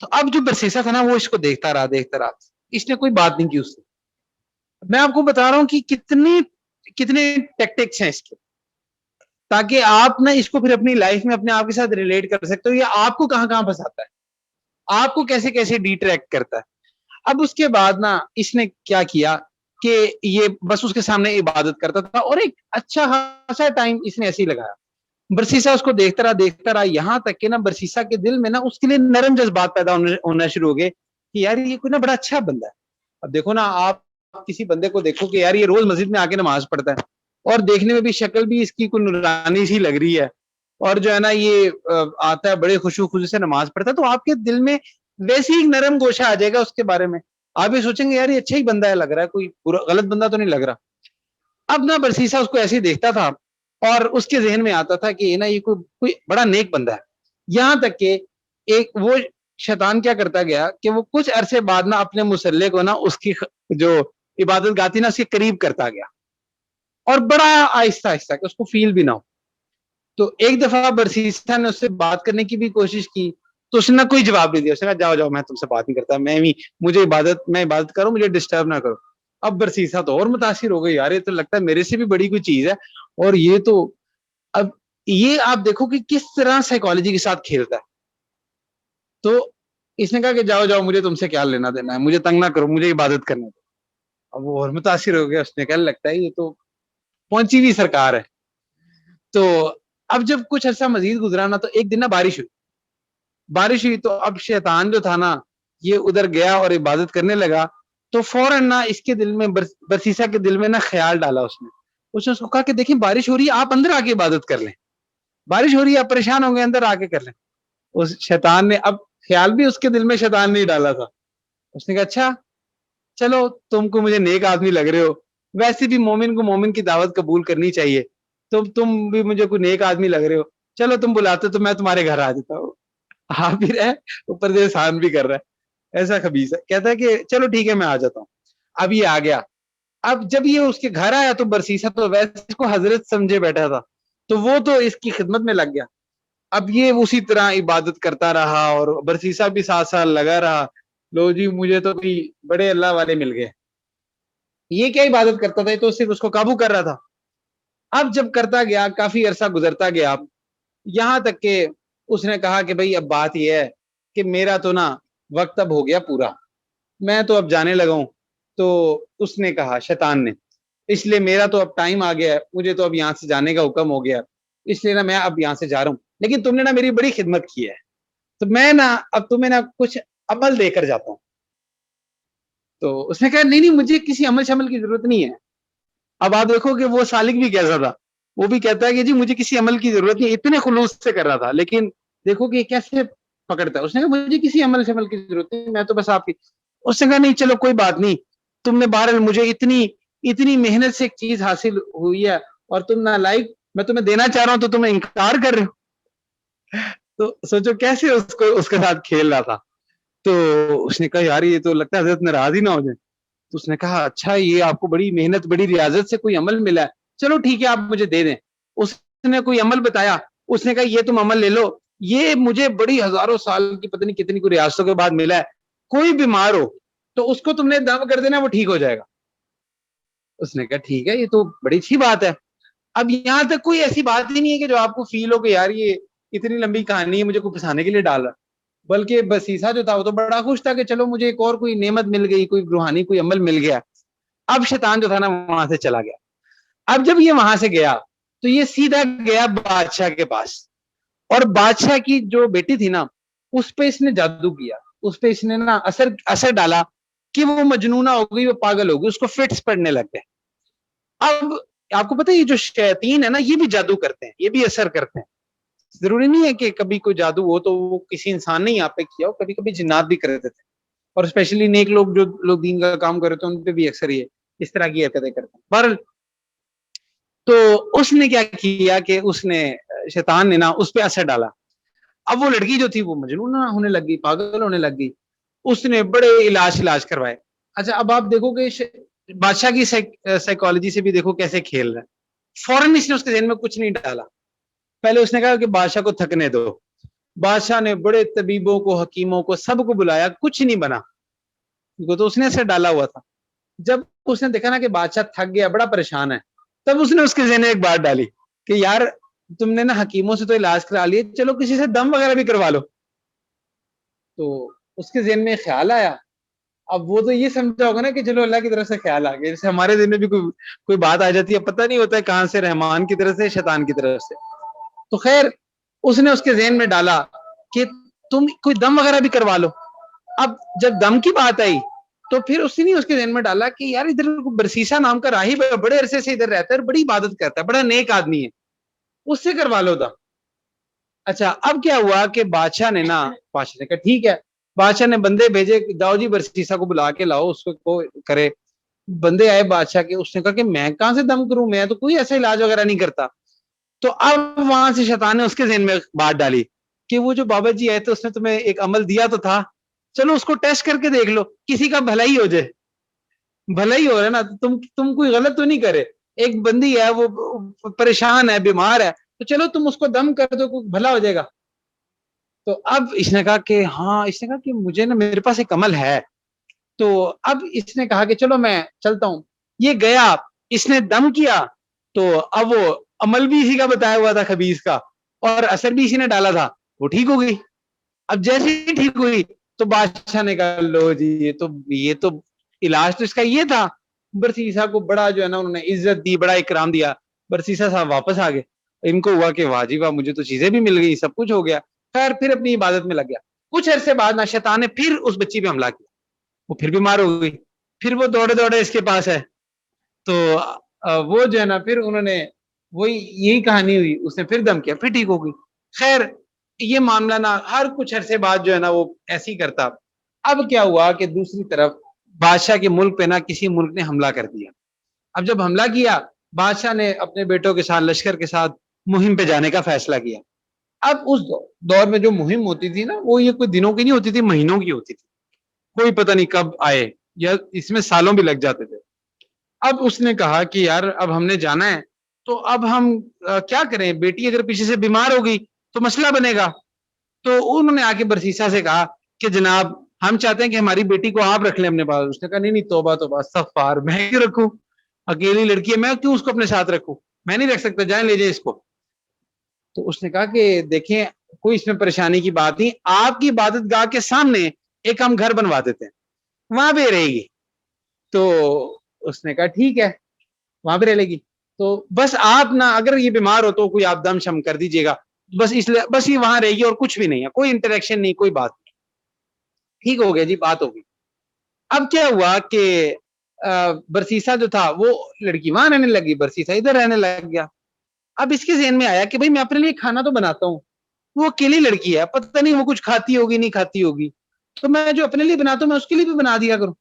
B: تو اب جو برسیسا تھا نا وہ اس کو دیکھتا رہا، اس نے کوئی بات نہیں کی اس سے۔ میں آپ کو بتا رہا ہوں کہ کتنے ٹیکٹکس ہیں اس کے، تاکہ آپ نا اس کو پھر اپنی لائف میں اپنے آپ کے ساتھ ریلیٹ کر سکتے ہو، یا آپ کو کہاں کہاں پھنساتا ہے، آپ کو کیسے کیسے ڈیٹریکٹ کرتا ہے۔ اب اس کے بعد نا اس نے کیا کیا کہ یہ بس اس کے سامنے عبادت کرتا تھا، اور ایک اچھا خاصا ٹائم اس نے ایسے ہی لگایا۔ برسیسا اس کو دیکھتا رہا یہاں تک کہ نا برسیسا کے دل میں نا اس کے لیے نرم جذبات پیدا ہونا شروع ہو گئے کہ یار یہ کوئی نا بڑا اچھا بندہ ہے۔ اب دیکھو نا آپ کسی بندے کو دیکھو کہ یار یہ روز مسجد میں آ کے نماز پڑھتا ہے، اور دیکھنے میں بھی شکل بھی اس کی کوئی نورانی سی لگ رہی ہے، اور جو ہے نا یہ آتا ہے بڑے خوشو خوشی سے نماز پڑھتا ہے، تو آپ کے دل میں ویسے ہی نرم گوشہ آ جائے گا اس کے بارے میں، آپ یہ سوچیں گے یار یہ اچھا ہی بندہ ہے، لگ رہا ہے کوئی غلط بندہ تو نہیں لگ رہا۔ اب نا برسیسا اس کو ایسے ہی دیکھتا تھا، اور اس کے ذہن میں آتا تھا کہ نا یہ کوئی بڑا نیک بندہ ہے، یہاں تک کہ ایک وہ شیطان کیا کرتا گیا کہ وہ کچھ عرصے بعد نا اپنے مسلح کو نا اس کی جو عبادت گاتی نا اس کے قریب کرتا گیا، اور بڑا آہستہ آہستہ کہ اس کو فیل بھی نہ ہو۔ تو ایک دفعہ برسیسا نے اس سے بات کرنے کی بھی کوشش کی، تو اس نے کوئی جواب نہیں دیا، اس نے کہا جاؤ میں تم سے بات نہیں کرتا، میں عبادت کروں، مجھے ڈسٹرب نہ کرو۔ اب برسیسا تو اور متاثر ہو گئی، یار یہ تو لگتا ہے میرے سے بھی بڑی کوئی چیز ہے، اور یہ تو اب یہ آپ دیکھو کہ کس طرح سائیکالوجی کے ساتھ کھیلتا ہے۔ تو اس نے کہا کہ جاؤ مجھے تم سے کیا لینا دینا ہے، مجھے تنگ نہ کرو، مجھے عبادت کرنے دو۔ اب وہ اور متاثر ہو گیا، اس نے کہا لگتا ہے یہ تو پہنچی ہوئی سرکار ہے۔ تو
A: اب جب کچھ عرصہ مزید گزرا نا تو ایک دن نا بارش ہوئی تو اب شیطان جو تھا نا یہ ادھر گیا اور عبادت کرنے لگا تو فوراً نا اس کے دل میں برسیسا کے دل میں نا خیال ڈالا اس نے اس کو کہا کہ دیکھیں بارش ہو رہی ہے آپ اندر آ کے عبادت کر لیں, بارش ہو رہی ہے آپ پریشان ہوں گے اندر آ کے کر لیں. اس شیطان نے اب خیال بھی اس کے دل میں شیطان نہیں ڈالا تھا, اس نے کہا اچھا چلو تم کو مجھے نیک آدمی لگ رہے ہو, ویسے بھی مومن کو مومن کی دعوت قبول کرنی چاہیے, تم بھی مجھے کوئی نیک آدمی لگ رہے ہو, چلو تم بلاتے تو میں تمہارے گھر آ جاتا ہوں. آ بھی رہے اوپر سے احسان بھی کر رہا ہے, ایسا خبیث ہے. کہتا ہے کہ چلو ٹھیک ہے میں آ جاتا ہوں. اب یہ آ گیا, اب جب یہ اس کے گھر آیا تو برسیسا تو ویسے اس کو حضرت سمجھے بیٹھا تھا تو وہ تو اس کی خدمت میں لگ گیا. اب یہ اسی طرح عبادت کرتا رہا اور برسیسا بھی 7 سال لگا رہا. لو جی مجھے تو کوئی بڑے اللہ والے مل گئے. یہ کیا عبادت کرتا تھا, تو صرف اس کو قابو کر رہا تھا. اب جب کرتا گیا کافی عرصہ گزرتا گیا, یہاں تک کہ اس نے کہا کہ بھئی اب بات یہ ہے کہ میرا تو نا وقت اب ہو گیا پورا, میں تو اب جانے لگا ہوں. تو اس نے کہا شیطان نے اس لیے میرا تو اب ٹائم آ گیا ہے, مجھے تو اب یہاں سے جانے کا حکم ہو گیا, اس لیے نا میں اب یہاں سے جا رہا ہوں, لیکن تم نے نا میری بڑی خدمت کی ہے تو میں نا اب تمہیں نا کچھ عمل دے کر جاتا ہوں. تو اس نے کہا نہیں نہیں مجھے کسی عمل شمل کی ضرورت نہیں ہے. اب آپ دیکھو کہ وہ سالک بھی کیسا تھا, وہ بھی کہتا ہے کہ جی مجھے کسی عمل کی ضرورت نہیں, اتنے خلوص سے کر رہا تھا, لیکن دیکھو کہ کیسے پکڑتا ہے. اس نے کہا مجھے کسی عمل شمل کی ضرورت نہیں, میں تو بس آپ کی. اس نے کہا نہیں چلو کوئی بات نہیں, تم نے بہرحال مجھے اتنی محنت سے ایک چیز حاصل ہوئی ہے اور تم نہ لائق میں تمہیں دینا چاہ رہا ہوں تو تم انکار کر رہے ہو. تو سوچو کیسے اس کے ساتھ کھیل رہا تھا. تو اس نے کہا یار یہ تو لگتا ہے حضرت ناراض ہی نہ ہو جائے. تو اس نے کہا اچھا یہ آپ کو بڑی محنت بڑی ریاضت سے کوئی عمل ملا ہے, چلو ٹھیک ہے آپ مجھے دے دیں. اس نے کوئی عمل بتایا, اس نے کہا یہ تم عمل لے لو, یہ مجھے بڑی ہزاروں سال کی پتہ نہیں کتنی کوئی ریاستوں کے بعد ملا ہے, کوئی بیمار ہو تو اس کو تم نے دم کر دینا وہ ٹھیک ہو جائے گا. اس نے کہا ٹھیک ہے یہ تو بڑی اچھی بات ہے. اب یہاں تک کوئی ایسی بات ہی نہیں ہے کہ جو آپ کو فیل ہو کہ یار یہ اتنی لمبی کہانی ہے مجھے کوئی پھنسانے کے لیے ڈال رہا, بلکہ بسیسا جو تھا وہ تو بڑا خوش تھا کہ چلو مجھے ایک اور کوئی نعمت مل گئی, کوئی روحانی کوئی عمل مل گیا. اب شیطان جو تھا نا وہاں سے چلا گیا. اب جب یہ وہاں سے گیا تو یہ سیدھا گیا بادشاہ کے پاس, اور بادشاہ کی جو بیٹی تھی نا اس پہ اس نے جادو کیا, اس پہ اس نے نا اثر ڈالا کہ وہ مجنونہ ہو گئی, وہ پاگل ہو گئی, اس کو فٹس پڑنے لگ گئے. اب آپ کو پتہ ہے یہ جو شیاطین ہے نا یہ بھی جادو کرتے ہیں, یہ بھی اثر کرتے ہیں. ضروری نہیں ہے کہ کبھی کوئی جادو ہو تو وہ کسی انسان نے یہاں پہ کیا ہو, کبھی کبھی جنات بھی کرتے تھے, اور اسپیشلی نیک لوگ جو لوگ دین کا کام کرتے ہیں ان پہ بھی اکثر یہ اس طرح کی حرکتیں کرتے ہیں. بہرحال تو اس نے کیا کیا کہ اس نے شیطان نے نا اس پہ اثر ڈالا. اب وہ لڑکی جو تھی وہ مجنون ہونے لگ گئی, پاگل ہونے لگ گئی. اس نے بڑے علاج کروائے. اچھا اب آپ دیکھو کہ بادشاہ کی سائیکالوجی سے بھی دیکھو کیسے کھیل رہا ہے. فوراً اس نے اس کے ذہن میں کچھ نہیں ڈالا, پہلے اس نے کہا کہ بادشاہ کو تھکنے دو. بادشاہ نے بڑے طبیبوں کو حکیموں کو سب کو بلایا, کچھ نہیں بنا, تو اس نے اسے ڈالا ہوا تھا. جب اس نے دیکھا نا کہ بادشاہ تھک گیا, بڑا پریشان ہے, تب اس نے اس کے ذہن میں ایک بات ڈالی کہ یار تم نے نا حکیموں سے تو علاج کرا لیے, چلو کسی سے دم وغیرہ بھی کروا لو. تو اس کے ذہن میں خیال آیا. اب وہ تو یہ سمجھا ہوگا نا کہ چلو اللہ کی طرف سے خیال آ گیا, جیسے ہمارے ذہن میں بھی کوئی بات آ جاتی ہے, پتہ نہیں ہوتا ہے کہاں سے, رحمان کی طرف سے شیطان کی طرف سے. تو خیر اس نے اس کے ذہن میں ڈالا کہ تم کوئی دم وغیرہ بھی کروا لو. اب جب دم کی بات آئی تو پھر اس نے اس کے ذہن میں ڈالا کہ یار ادھر برسیسا نام کا راہب بڑے عرصے سے ادھر رہتا ہے, بڑی عبادت کرتا ہے, بڑا نیک آدمی ہے, اس سے کروا لو دم. اچھا اب کیا ہوا کہ بادشاہ نے کہا ٹھیک ہے. بادشاہ نے بندے بھیجے, جاؤ جی برسیسا کو بلا کے لاؤ, اس کو کرے. بندے آئے بادشاہ کے, اس نے کہا کہ میں کہاں سے دم کروں, میں تو کوئی ایسا علاج وغیرہ نہیں کرتا. تو اب وہاں سے شیطان نے اس کے ذہن میں بات ڈالی کہ وہ جو بابا جی آئے تھے اس نے تمہیں ایک عمل دیا تو تھا, چلو اس کو ٹیسٹ کر کے دیکھ لو, کسی کا بھلا ہی ہو جائے. بھلا ہی ہو رہا ہے نا, تم کوئی غلط تو نہیں کرے. ایک بندی ہے وہ پریشان ہے, بیمار ہے, تو چلو تم اس کو دم کر دو, کوئی بھلا ہو جائے گا. تو اب اس نے کہا کہ ہاں, اس نے کہا کہ مجھے نا میرے پاس ایک عمل ہے. تو اب اس نے کہا کہ چلو میں چلتا ہوں. یہ گیا, اس نے دم کیا, تو اب وہ عمل بھی اسی کا بتایا ہوا تھا خبیث کا, اور اثر بھی اسی نے ڈالا تھا, وہ ٹھیک ہو گئی. اب جیسے ہی ٹھیک ہوئی تو بادشاہ نے کہا لو جی یہ تو علاج تو اس کا یہ تھا. برسیسا کو بڑا جو ہے نا انہوں نے عزت دی, بڑا اکرام دیا. برسیسا صاحب واپس آ گئے. ان کو ہوا کہ واہ جی واہ مجھے تو چیزیں بھی مل گئی, سب کچھ ہو گیا. خیر پھر اپنی عبادت میں لگ گیا. کچھ عرصے بعد نا شیطان نے پھر اس بچی پہ حملہ کیا, وہ پھر بیمار ہو گئی. پھر وہ دوڑے دوڑے اس کے پاس ہے, تو وہ جو ہے نا پھر انہوں نے وہی یہی کہانی ہوئی, اس نے پھر دم کیا, پھر ٹھیک ہو گئی. خیر یہ معاملہ نا ہر کچھ عرصے بعد جو ہے نا وہ ایسے ہی کرتا. اب کیا ہوا کہ دوسری طرف بادشاہ کے ملک پہ نا کسی ملک نے حملہ کر دیا. اب جب حملہ کیا, بادشاہ نے اپنے بیٹوں کے ساتھ لشکر کے ساتھ مہم پہ جانے کا فیصلہ کیا. اب اس دور میں جو مہم ہوتی تھی نا وہ یہ کوئی دنوں کی نہیں ہوتی تھی, مہینوں کی ہوتی تھی. کوئی پتہ نہیں کب آئے, یا اس میں سالوں بھی لگ جاتے تھے. اب اس نے کہا کہ یار اب ہم نے جانا ہے, تو اب ہم کیا کریں, بیٹی اگر پیچھے سے بیمار ہو گئی تو مسئلہ بنے گا. تو انہوں نے آ کے برسیسا سے کہا کہ جناب ہم چاہتے ہیں کہ ہماری بیٹی کو آپ رکھ لیں اپنے پاس. اس نے کہا نہیں نہیں توبہ توبہ استغفار, میں کیوں رکھوں, اکیلی لڑکی ہے, میں کیوں اس کو اپنے ساتھ رکھوں, میں نہیں رکھ سکتا, جائیں لے جائیں اس کو. تو اس نے کہا کہ دیکھیں کوئی اس میں پریشانی کی بات نہیں, آپ کی عبادت گاہ کے سامنے ایک ہم گھر بنوا دیتے ہیں, وہاں پہ رہے گی. تو اس نے کہا ٹھیک ہے وہاں پہ رہ لے گی, تو بس آپ نا اگر یہ بیمار ہو تو کوئی آپ دم شم کر دیجیے گا, بس اس لیے بس یہ وہاں رہے گی اور کچھ بھی نہیں ہے, کوئی انٹریکشن نہیں, کوئی بات نہیں. ٹھیک ہو گیا جی, بات ہوگی. اب کیا ہوا کہ برسیسا جو تھا وہ لڑکی وہاں رہنے لگی, برسیسا ادھر رہنے لگ گیا. اب اس کے ذہن میں آیا کہ بھائی میں اپنے لیے کھانا تو بناتا ہوں, وہ اکیلی لڑکی ہے, پتہ نہیں وہ کچھ کھاتی ہوگی نہیں کھاتی ہوگی, تو میں جو اپنے لیے بناتا ہوں میں اس کے لیے بھی بنا دیا کروں.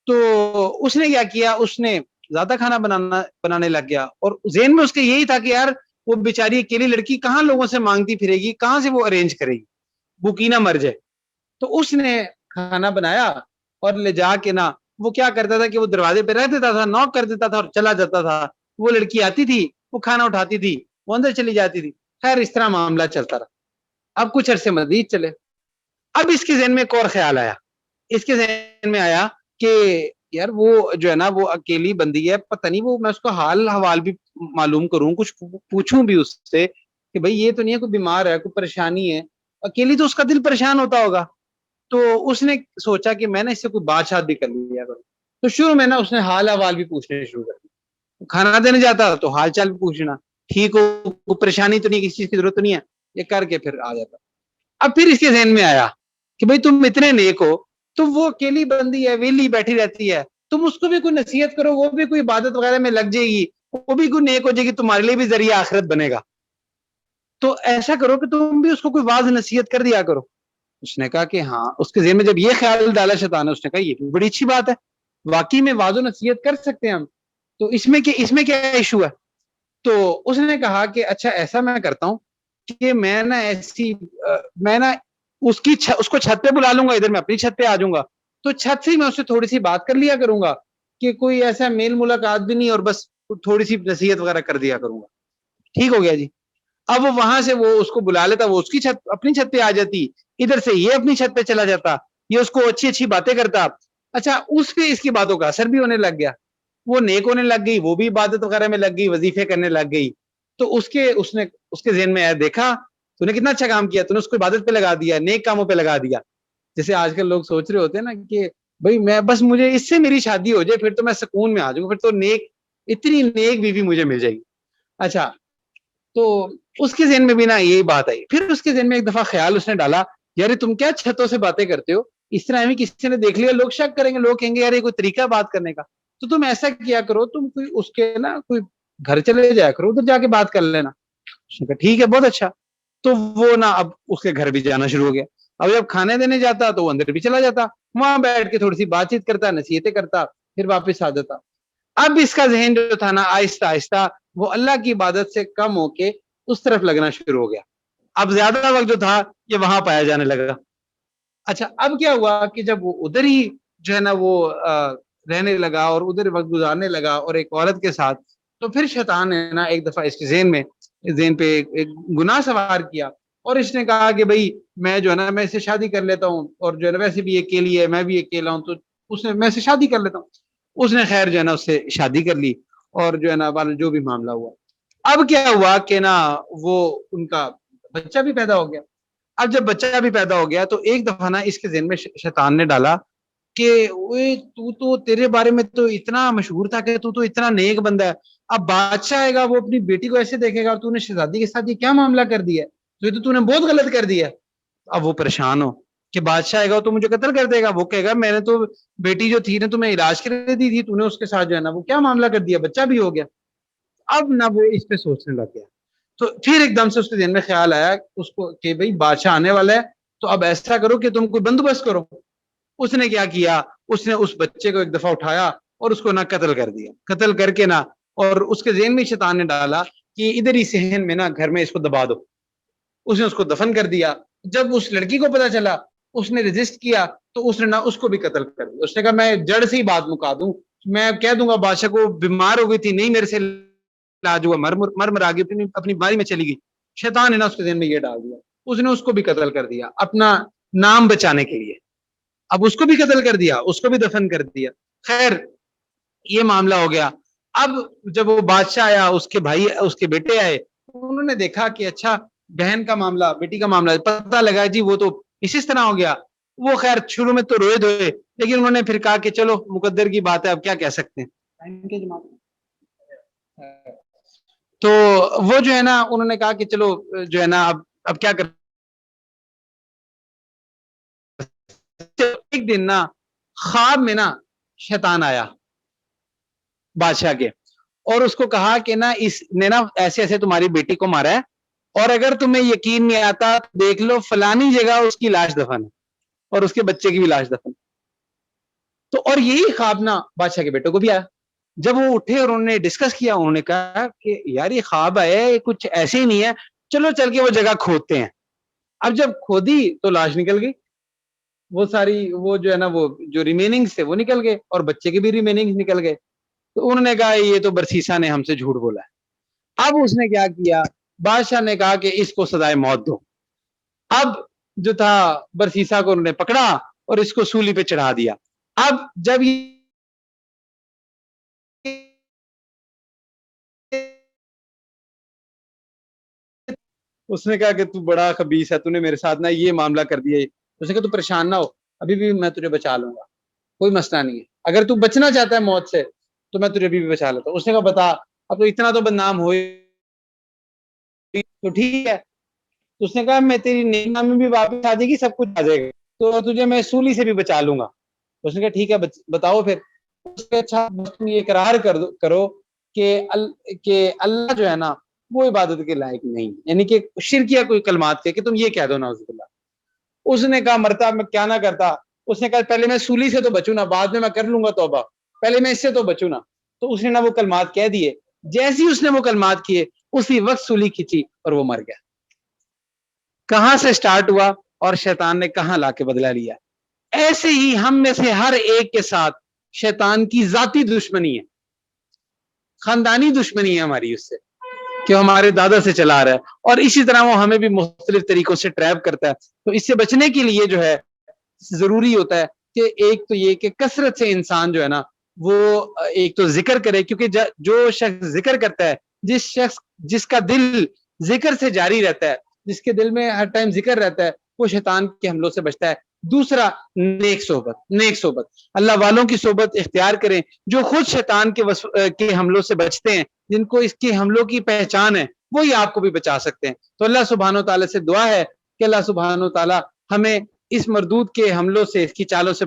A: تو اس نے کیا کیا, اس نے زیادہ کھانا بنانے لگ گیا, اور ذہن میں اس کے یہی تھا کہ یار وہ بیچاری اکیلی لڑکی کہاں لوگوں سے مانگتی پھرے گی, کہاں سے وہ ارینج کرے گی, بھوکی نہ مر جائے. تو اس نے کھانا بنایا اور لے جا کے نا وہ کیا کرتا تھا کہ وہ دروازے پہ رہ دیتا تھا, نوک کر دیتا تھا اور چلا جاتا تھا. وہ لڑکی آتی تھی, وہ کھانا اٹھاتی تھی, وہ اندر چلی جاتی تھی. خیر اس طرح معاملہ چلتا رہا. اب کچھ عرصے مزید چلے. اب اس کے ذہن میں ایک اور خیال آیا, اس کے ذہن میں آیا کہ یار وہ جو ہے نا وہ اکیلی بندی ہے, پتہ نہیں وہ, میں اس کو حال حوال بھی معلوم کروں, کچھ پوچھوں بھی اس سے کہ بھئی یہ تو نہیں ہے کوئی بیمار ہے, کوئی پریشانی ہے, اکیلی تو اس کا دل پریشان ہوتا ہوگا. تو اس نے سوچا کہ میں نے اس سے کوئی بات شات بھی کر لیا کروں. تو شروع میں نا اس نے حال حوال بھی پوچھنے شروع کر دیا, کھانا دینے جاتا تو حال چال بھی پوچھنا, ٹھیک ہو, کوئی پریشانی تو نہیں, کسی چیز کی ضرورت تو نہیں ہے, یہ کر کے پھر آ جاتا. اب پھر اس کے ذہن میں آیا کہ بھئی تم اتنے نیک ہو, تو وہ اکیلی بندی ہے, ویلی بیٹھی رہتی ہے, تم اس کو بھی کوئی نصیحت کرو, وہ بھی کوئی عبادت وغیرہ میں لگ جائے گی, وہ بھی کوئی نیک ہو جائے گی, تمہارے لیے بھی ذریعہ آخرت بنے گا. تو ایسا کرو کہ تم بھی اس کو کوئی واضح نصیحت کر دیا کرو. اس نے کہا کہ ہاں, اس کے ذہن میں جب یہ خیال ڈالا شیطان نے, اس نے کہا یہ بھی بڑی اچھی بات ہے, واقعی میں واضح نصیحت کر سکتے ہیں ہم, تو اس میں کیا ایشو ہے. تو اس نے کہا کہ اچھا ایسا میں کرتا ہوں کہ میں نا اس کو چھت پہ بلا لوں گا, ادھر میں اپنی چھت پہ آ جاؤں گا, تو چھت سے میں اس سے تھوڑی سی بات کر لیا کروں گا, کہ کوئی ایسا میل ملاقات بھی نہیں, اور بس تھوڑی سی نصیحت وغیرہ کر دیا کروں گا. ٹھیک ہو گیا جی. اب وہ وہاں سے وہ اس کو بلا لیتا, وہ اس کی چھت اپنی چھت پہ آ جاتی, ادھر سے یہ اپنی چھت پہ چلا جاتا, یہ اس کو اچھی اچھی باتیں کرتا. اچھا اس پہ اس کی باتوں کا اثر بھی ہونے لگ گیا, وہ نیک ہونے لگ گئی, وہ بھی عبادت وغیرہ میں لگ گئی, وظیفے کرنے لگ گئی. تو اس کے ذہن میں آیا, دیکھا تو نے کتنا اچھا کام کیا, تو نے اس کو عبادت پہ لگا دیا, نیک کاموں پہ لگا دیا. جیسے آج کل لوگ سوچ رہے ہوتے ہیں نا کہ بھئی میں بس مجھے اس سے میری شادی ہو جائے, پھر تو میں سکون میں آ جاؤں, پھر تو اتنی نیک بیوی مجھے مل جائے گی. اچھا تو اس کے ذہن میں بھی نا یہی بات آئی. پھر اس کے ذہن میں ایک دفعہ خیال اس نے ڈالا, یار تم کیا چھتوں سے باتیں کرتے ہو, اس طرح ہمیں کسی نے دیکھ لیا, لوگ شک کریں گے, لوگ کہیں گے یار یہ کوئی طریقہ بات کرنے کا, تو تم ایسا کیا کرو, تم کوئی اس کے نا کوئی گھر چلے جایا کرو, ادھر جا کے بات کر لینا. اس نے کہا ٹھیک ہے, بہت اچھا. تو وہ نا اب اس کے گھر بھی جانا شروع ہو گیا. اب جب کھانے دینے جاتا تو وہ اندر بھی چلا جاتا, وہاں بیٹھ کے تھوڑی سی بات چیت کرتا, نصیحتیں کرتا, پھر واپس آ جاتا. اب اس کا ذہن جو تھا نا آہستہ آہستہ وہ اللہ کی عبادت سے کم ہو کے اس طرف لگنا شروع ہو گیا. اب زیادہ وقت جو تھا یہ وہاں پایا جانے لگا. اچھا اب کیا ہوا کہ جب وہ ادھر ہی جو ہے نا وہ رہنے لگا اور ادھر وقت گزارنے لگا اور ایک عورت کے ساتھ, تو پھر شیطان نے نا ایک دفعہ اس کے ذہن پہ ایک گناہ سوار کیا, اور اس نے کہا کہ بھئی میں جو ہے نا میں اسے شادی کر لیتا ہوں, اور جو ہے نا ویسے بھی اکیلی ہے, میں بھی اکیلا ہوں, تو میں اسے شادی کر لیتا ہوں. اس نے خیر جو ہے نا اس سے شادی کر لی, اور جو ہے نا جو بھی معاملہ ہوا. اب کیا ہوا کہ نا وہ ان کا بچہ بھی پیدا ہو گیا. اب جب بچہ بھی پیدا ہو گیا تو ایک دفعہ نا اس کے ذہن میں شیطان نے ڈالا کہ تو تیرے بارے میں تو اتنا مشہور تھا کہ تو اتنا نیک بندہ ہے, اب بادشاہ آئے گا وہ اپنی بیٹی کو ایسے دیکھے گا اور تو نے شہزادی کے ساتھ یہ کیا معاملہ کر دیا ہے, تو نے بہت غلط کر دیا. اب وہ پریشان ہو کہ بادشاہ آئے گا تو مجھے قتل کر دے گا, وہ کہے گا میں نے تو بیٹی جو تھی نا تمہیں علاج کے لیے دی تھی, تو نے اس کے ساتھ جو ہے نا وہ کیا معاملہ کر دیا, بچہ بھی ہو گیا. اب نہ وہ اس پہ سوچنے لگ گیا. تو پھر ایک دم سے اس کے ذہن میں خیال آیا اس کو کہ بھئی بادشاہ آنے والا ہے, تو اب ایسا کرو کہ تم کوئی بندوبست کرو. اس نے کیا کیا, اس نے اس بچے کو ایک دفعہ اٹھایا اور اس کو نہ قتل کر دیا, قتل کر کے نہ, اور اس کے ذہن میں شیطان نے ڈالا کہ ادھر ہی صحن میں نا گھر میں اس کو دبا دو. اس نے اس کو دفن کر دیا. جب اس لڑکی کو پتا چلا, اس نے رجسٹ کیا, تو اس نے نہ اس کو بھی قتل کر دیا. اس نے کہا میں جڑ سے ہی بات مکا دوں, میں کہہ دوں گا بادشاہ کو بیمار ہو گئی تھی, نہیں میرے سے علاج ہوا, مر آ گئی, اپنی بیماری میں چلی گئی. شیطان نے نا اس کے ذہن میں یہ ڈال دیا, اس نے اس کو بھی قتل کر دیا اپنا نام بچانے کے لیے. اب اس کو بھی قتل کر دیا, اس کو بھی دفن کر دیا. خیر یہ معاملہ ہو گیا. اب جب وہ بادشاہ آیا, اس کے بھائی اس کے بیٹے آئے, انہوں نے دیکھا کہ اچھا بہن کا معاملہ, بیٹی کا معاملہ, پتہ لگا جی وہ تو اسی طرح ہو گیا. وہ خیر شروع میں تو روئے دھوئے, لیکن انہوں نے پھر کہا کہ چلو مقدر کی بات ہے, اب کیا کہہ سکتے ہیں. تو وہ جو ہے نا انہوں نے کہا کہ چلو جو ہے نا اب کیا کر. ایک دن نا خواب میں نا شیطان آیا بادشاہ کے, اور اس کو کہا کہ نا اس نے نا ایسے ایسے تمہاری بیٹی کو مارا ہے, اور اگر تمہیں یقین نہیں آتا دیکھ لو فلانی جگہ اس کی لاش دفن ہے, اور اس کے بچے کی بھی لاش دفن. تو اور یہی خواب نا بادشاہ کے بیٹوں کو بھی آیا. جب وہ اٹھے اور انہوں نے ڈسکس کیا, انہوں نے کہا کہ یار یہ خواب ہے, کچھ ایسے ہی نہیں ہے, چلو چل کے وہ جگہ کھودتے ہیں. اب جب کھودی تو لاش نکل گئی, وہ ساری وہ جو ہے نا وہ جو ریمیننگز تھے وہ نکل گئے, اور بچے کے بھی ریمیننگز نکل گئے. تو انہوں نے کہا یہ تو برسیسا نے ہم سے جھوٹ بولا ہے. اب اس نے کیا کیا, بادشاہ نے کہا کہ اس کو سزائے موت دو. اب جو تھا برسیسا کو انہوں نے پکڑا اور اس کو سولی پہ چڑھا دیا. اب جب اس نے کہا کہ تو بڑا خبیث ہے, تو نے میرے ساتھ نا یہ معاملہ کر دیا. اس نے کہا تو پریشان نہ ہو, ابھی بھی میں تجھے بچا لوں گا, کوئی مسئلہ نہیں ہے, اگر تو بچنا چاہتا ہے موت سے تو میں تجھے ابھی بھی بچا لیتا ہوں. اس نے کہا بتا, اب تو اتنا تو بدنام ہوئی تو ٹھیک ہے. تو اس نے کہا میں تیری نیک بھی واپس آ جائے گی, سب کچھ آ جائے گا, تو تجھے میں سولی سے بھی بچا لوں گا. اس نے کہا ٹھیک ہے بتاؤ پھر. اس کے اچھا تم یہ اقرار کرو کہ اللہ جو ہے نا وہ عبادت کے لائق نہیں, یعنی کہ شرکیہ کوئی کلمات کے کہ تم یہ کہہ دو نعوذ باللہ. اس نے کہا مرتا میں کیا نہ کرتا. اس نے کہا پہلے میں سولی سے تو بچوں نا, بعد میں کر لوں گا توبہ, پہلے میں اس سے تو بچوں نا. تو اس نے نا وہ کلمات کہہ دیے. جیسے ہی اس نے وہ کلمات کیے اسی وقت سولی کھینچی اور وہ مر گیا. کہاں سے سٹارٹ ہوا اور شیطان نے کہاں لا کے بدلا لیا. ایسے ہی ہم میں سے ہر ایک کے ساتھ شیطان کی ذاتی دشمنی ہے, خاندانی دشمنی ہے ہماری اس سے, کہ ہمارے دادا سے چلا رہا ہے, اور اسی طرح وہ ہمیں بھی مختلف طریقوں سے ٹریپ کرتا ہے. تو اس سے بچنے کے لیے جو ہے ضروری ہوتا ہے کہ ایک تو یہ کہ کثرت سے انسان جو ہے نا وہ ایک تو ذکر کرے, کیونکہ جو شخص ذکر کرتا ہے, جس کا دل ذکر سے جاری رہتا ہے, جس کے دل میں ہر ٹائم ذکر رہتا ہے, وہ شیطان کے حملوں سے بچتا ہے. دوسرا نیک صحبت, اللہ والوں کی صحبت اختیار کریں جو خود شیطان کے حملوں سے بچتے ہیں, جن کو اس کے حملوں کی پہچان ہے, وہی آپ کو بھی بچا سکتے ہیں. تو اللہ سبحانہ و تعالیٰ سے دعا ہے کہ اللہ سبحانہ و تعالیٰ ہمیں اس مردود کے حملوں سے, اس کی چالوں سے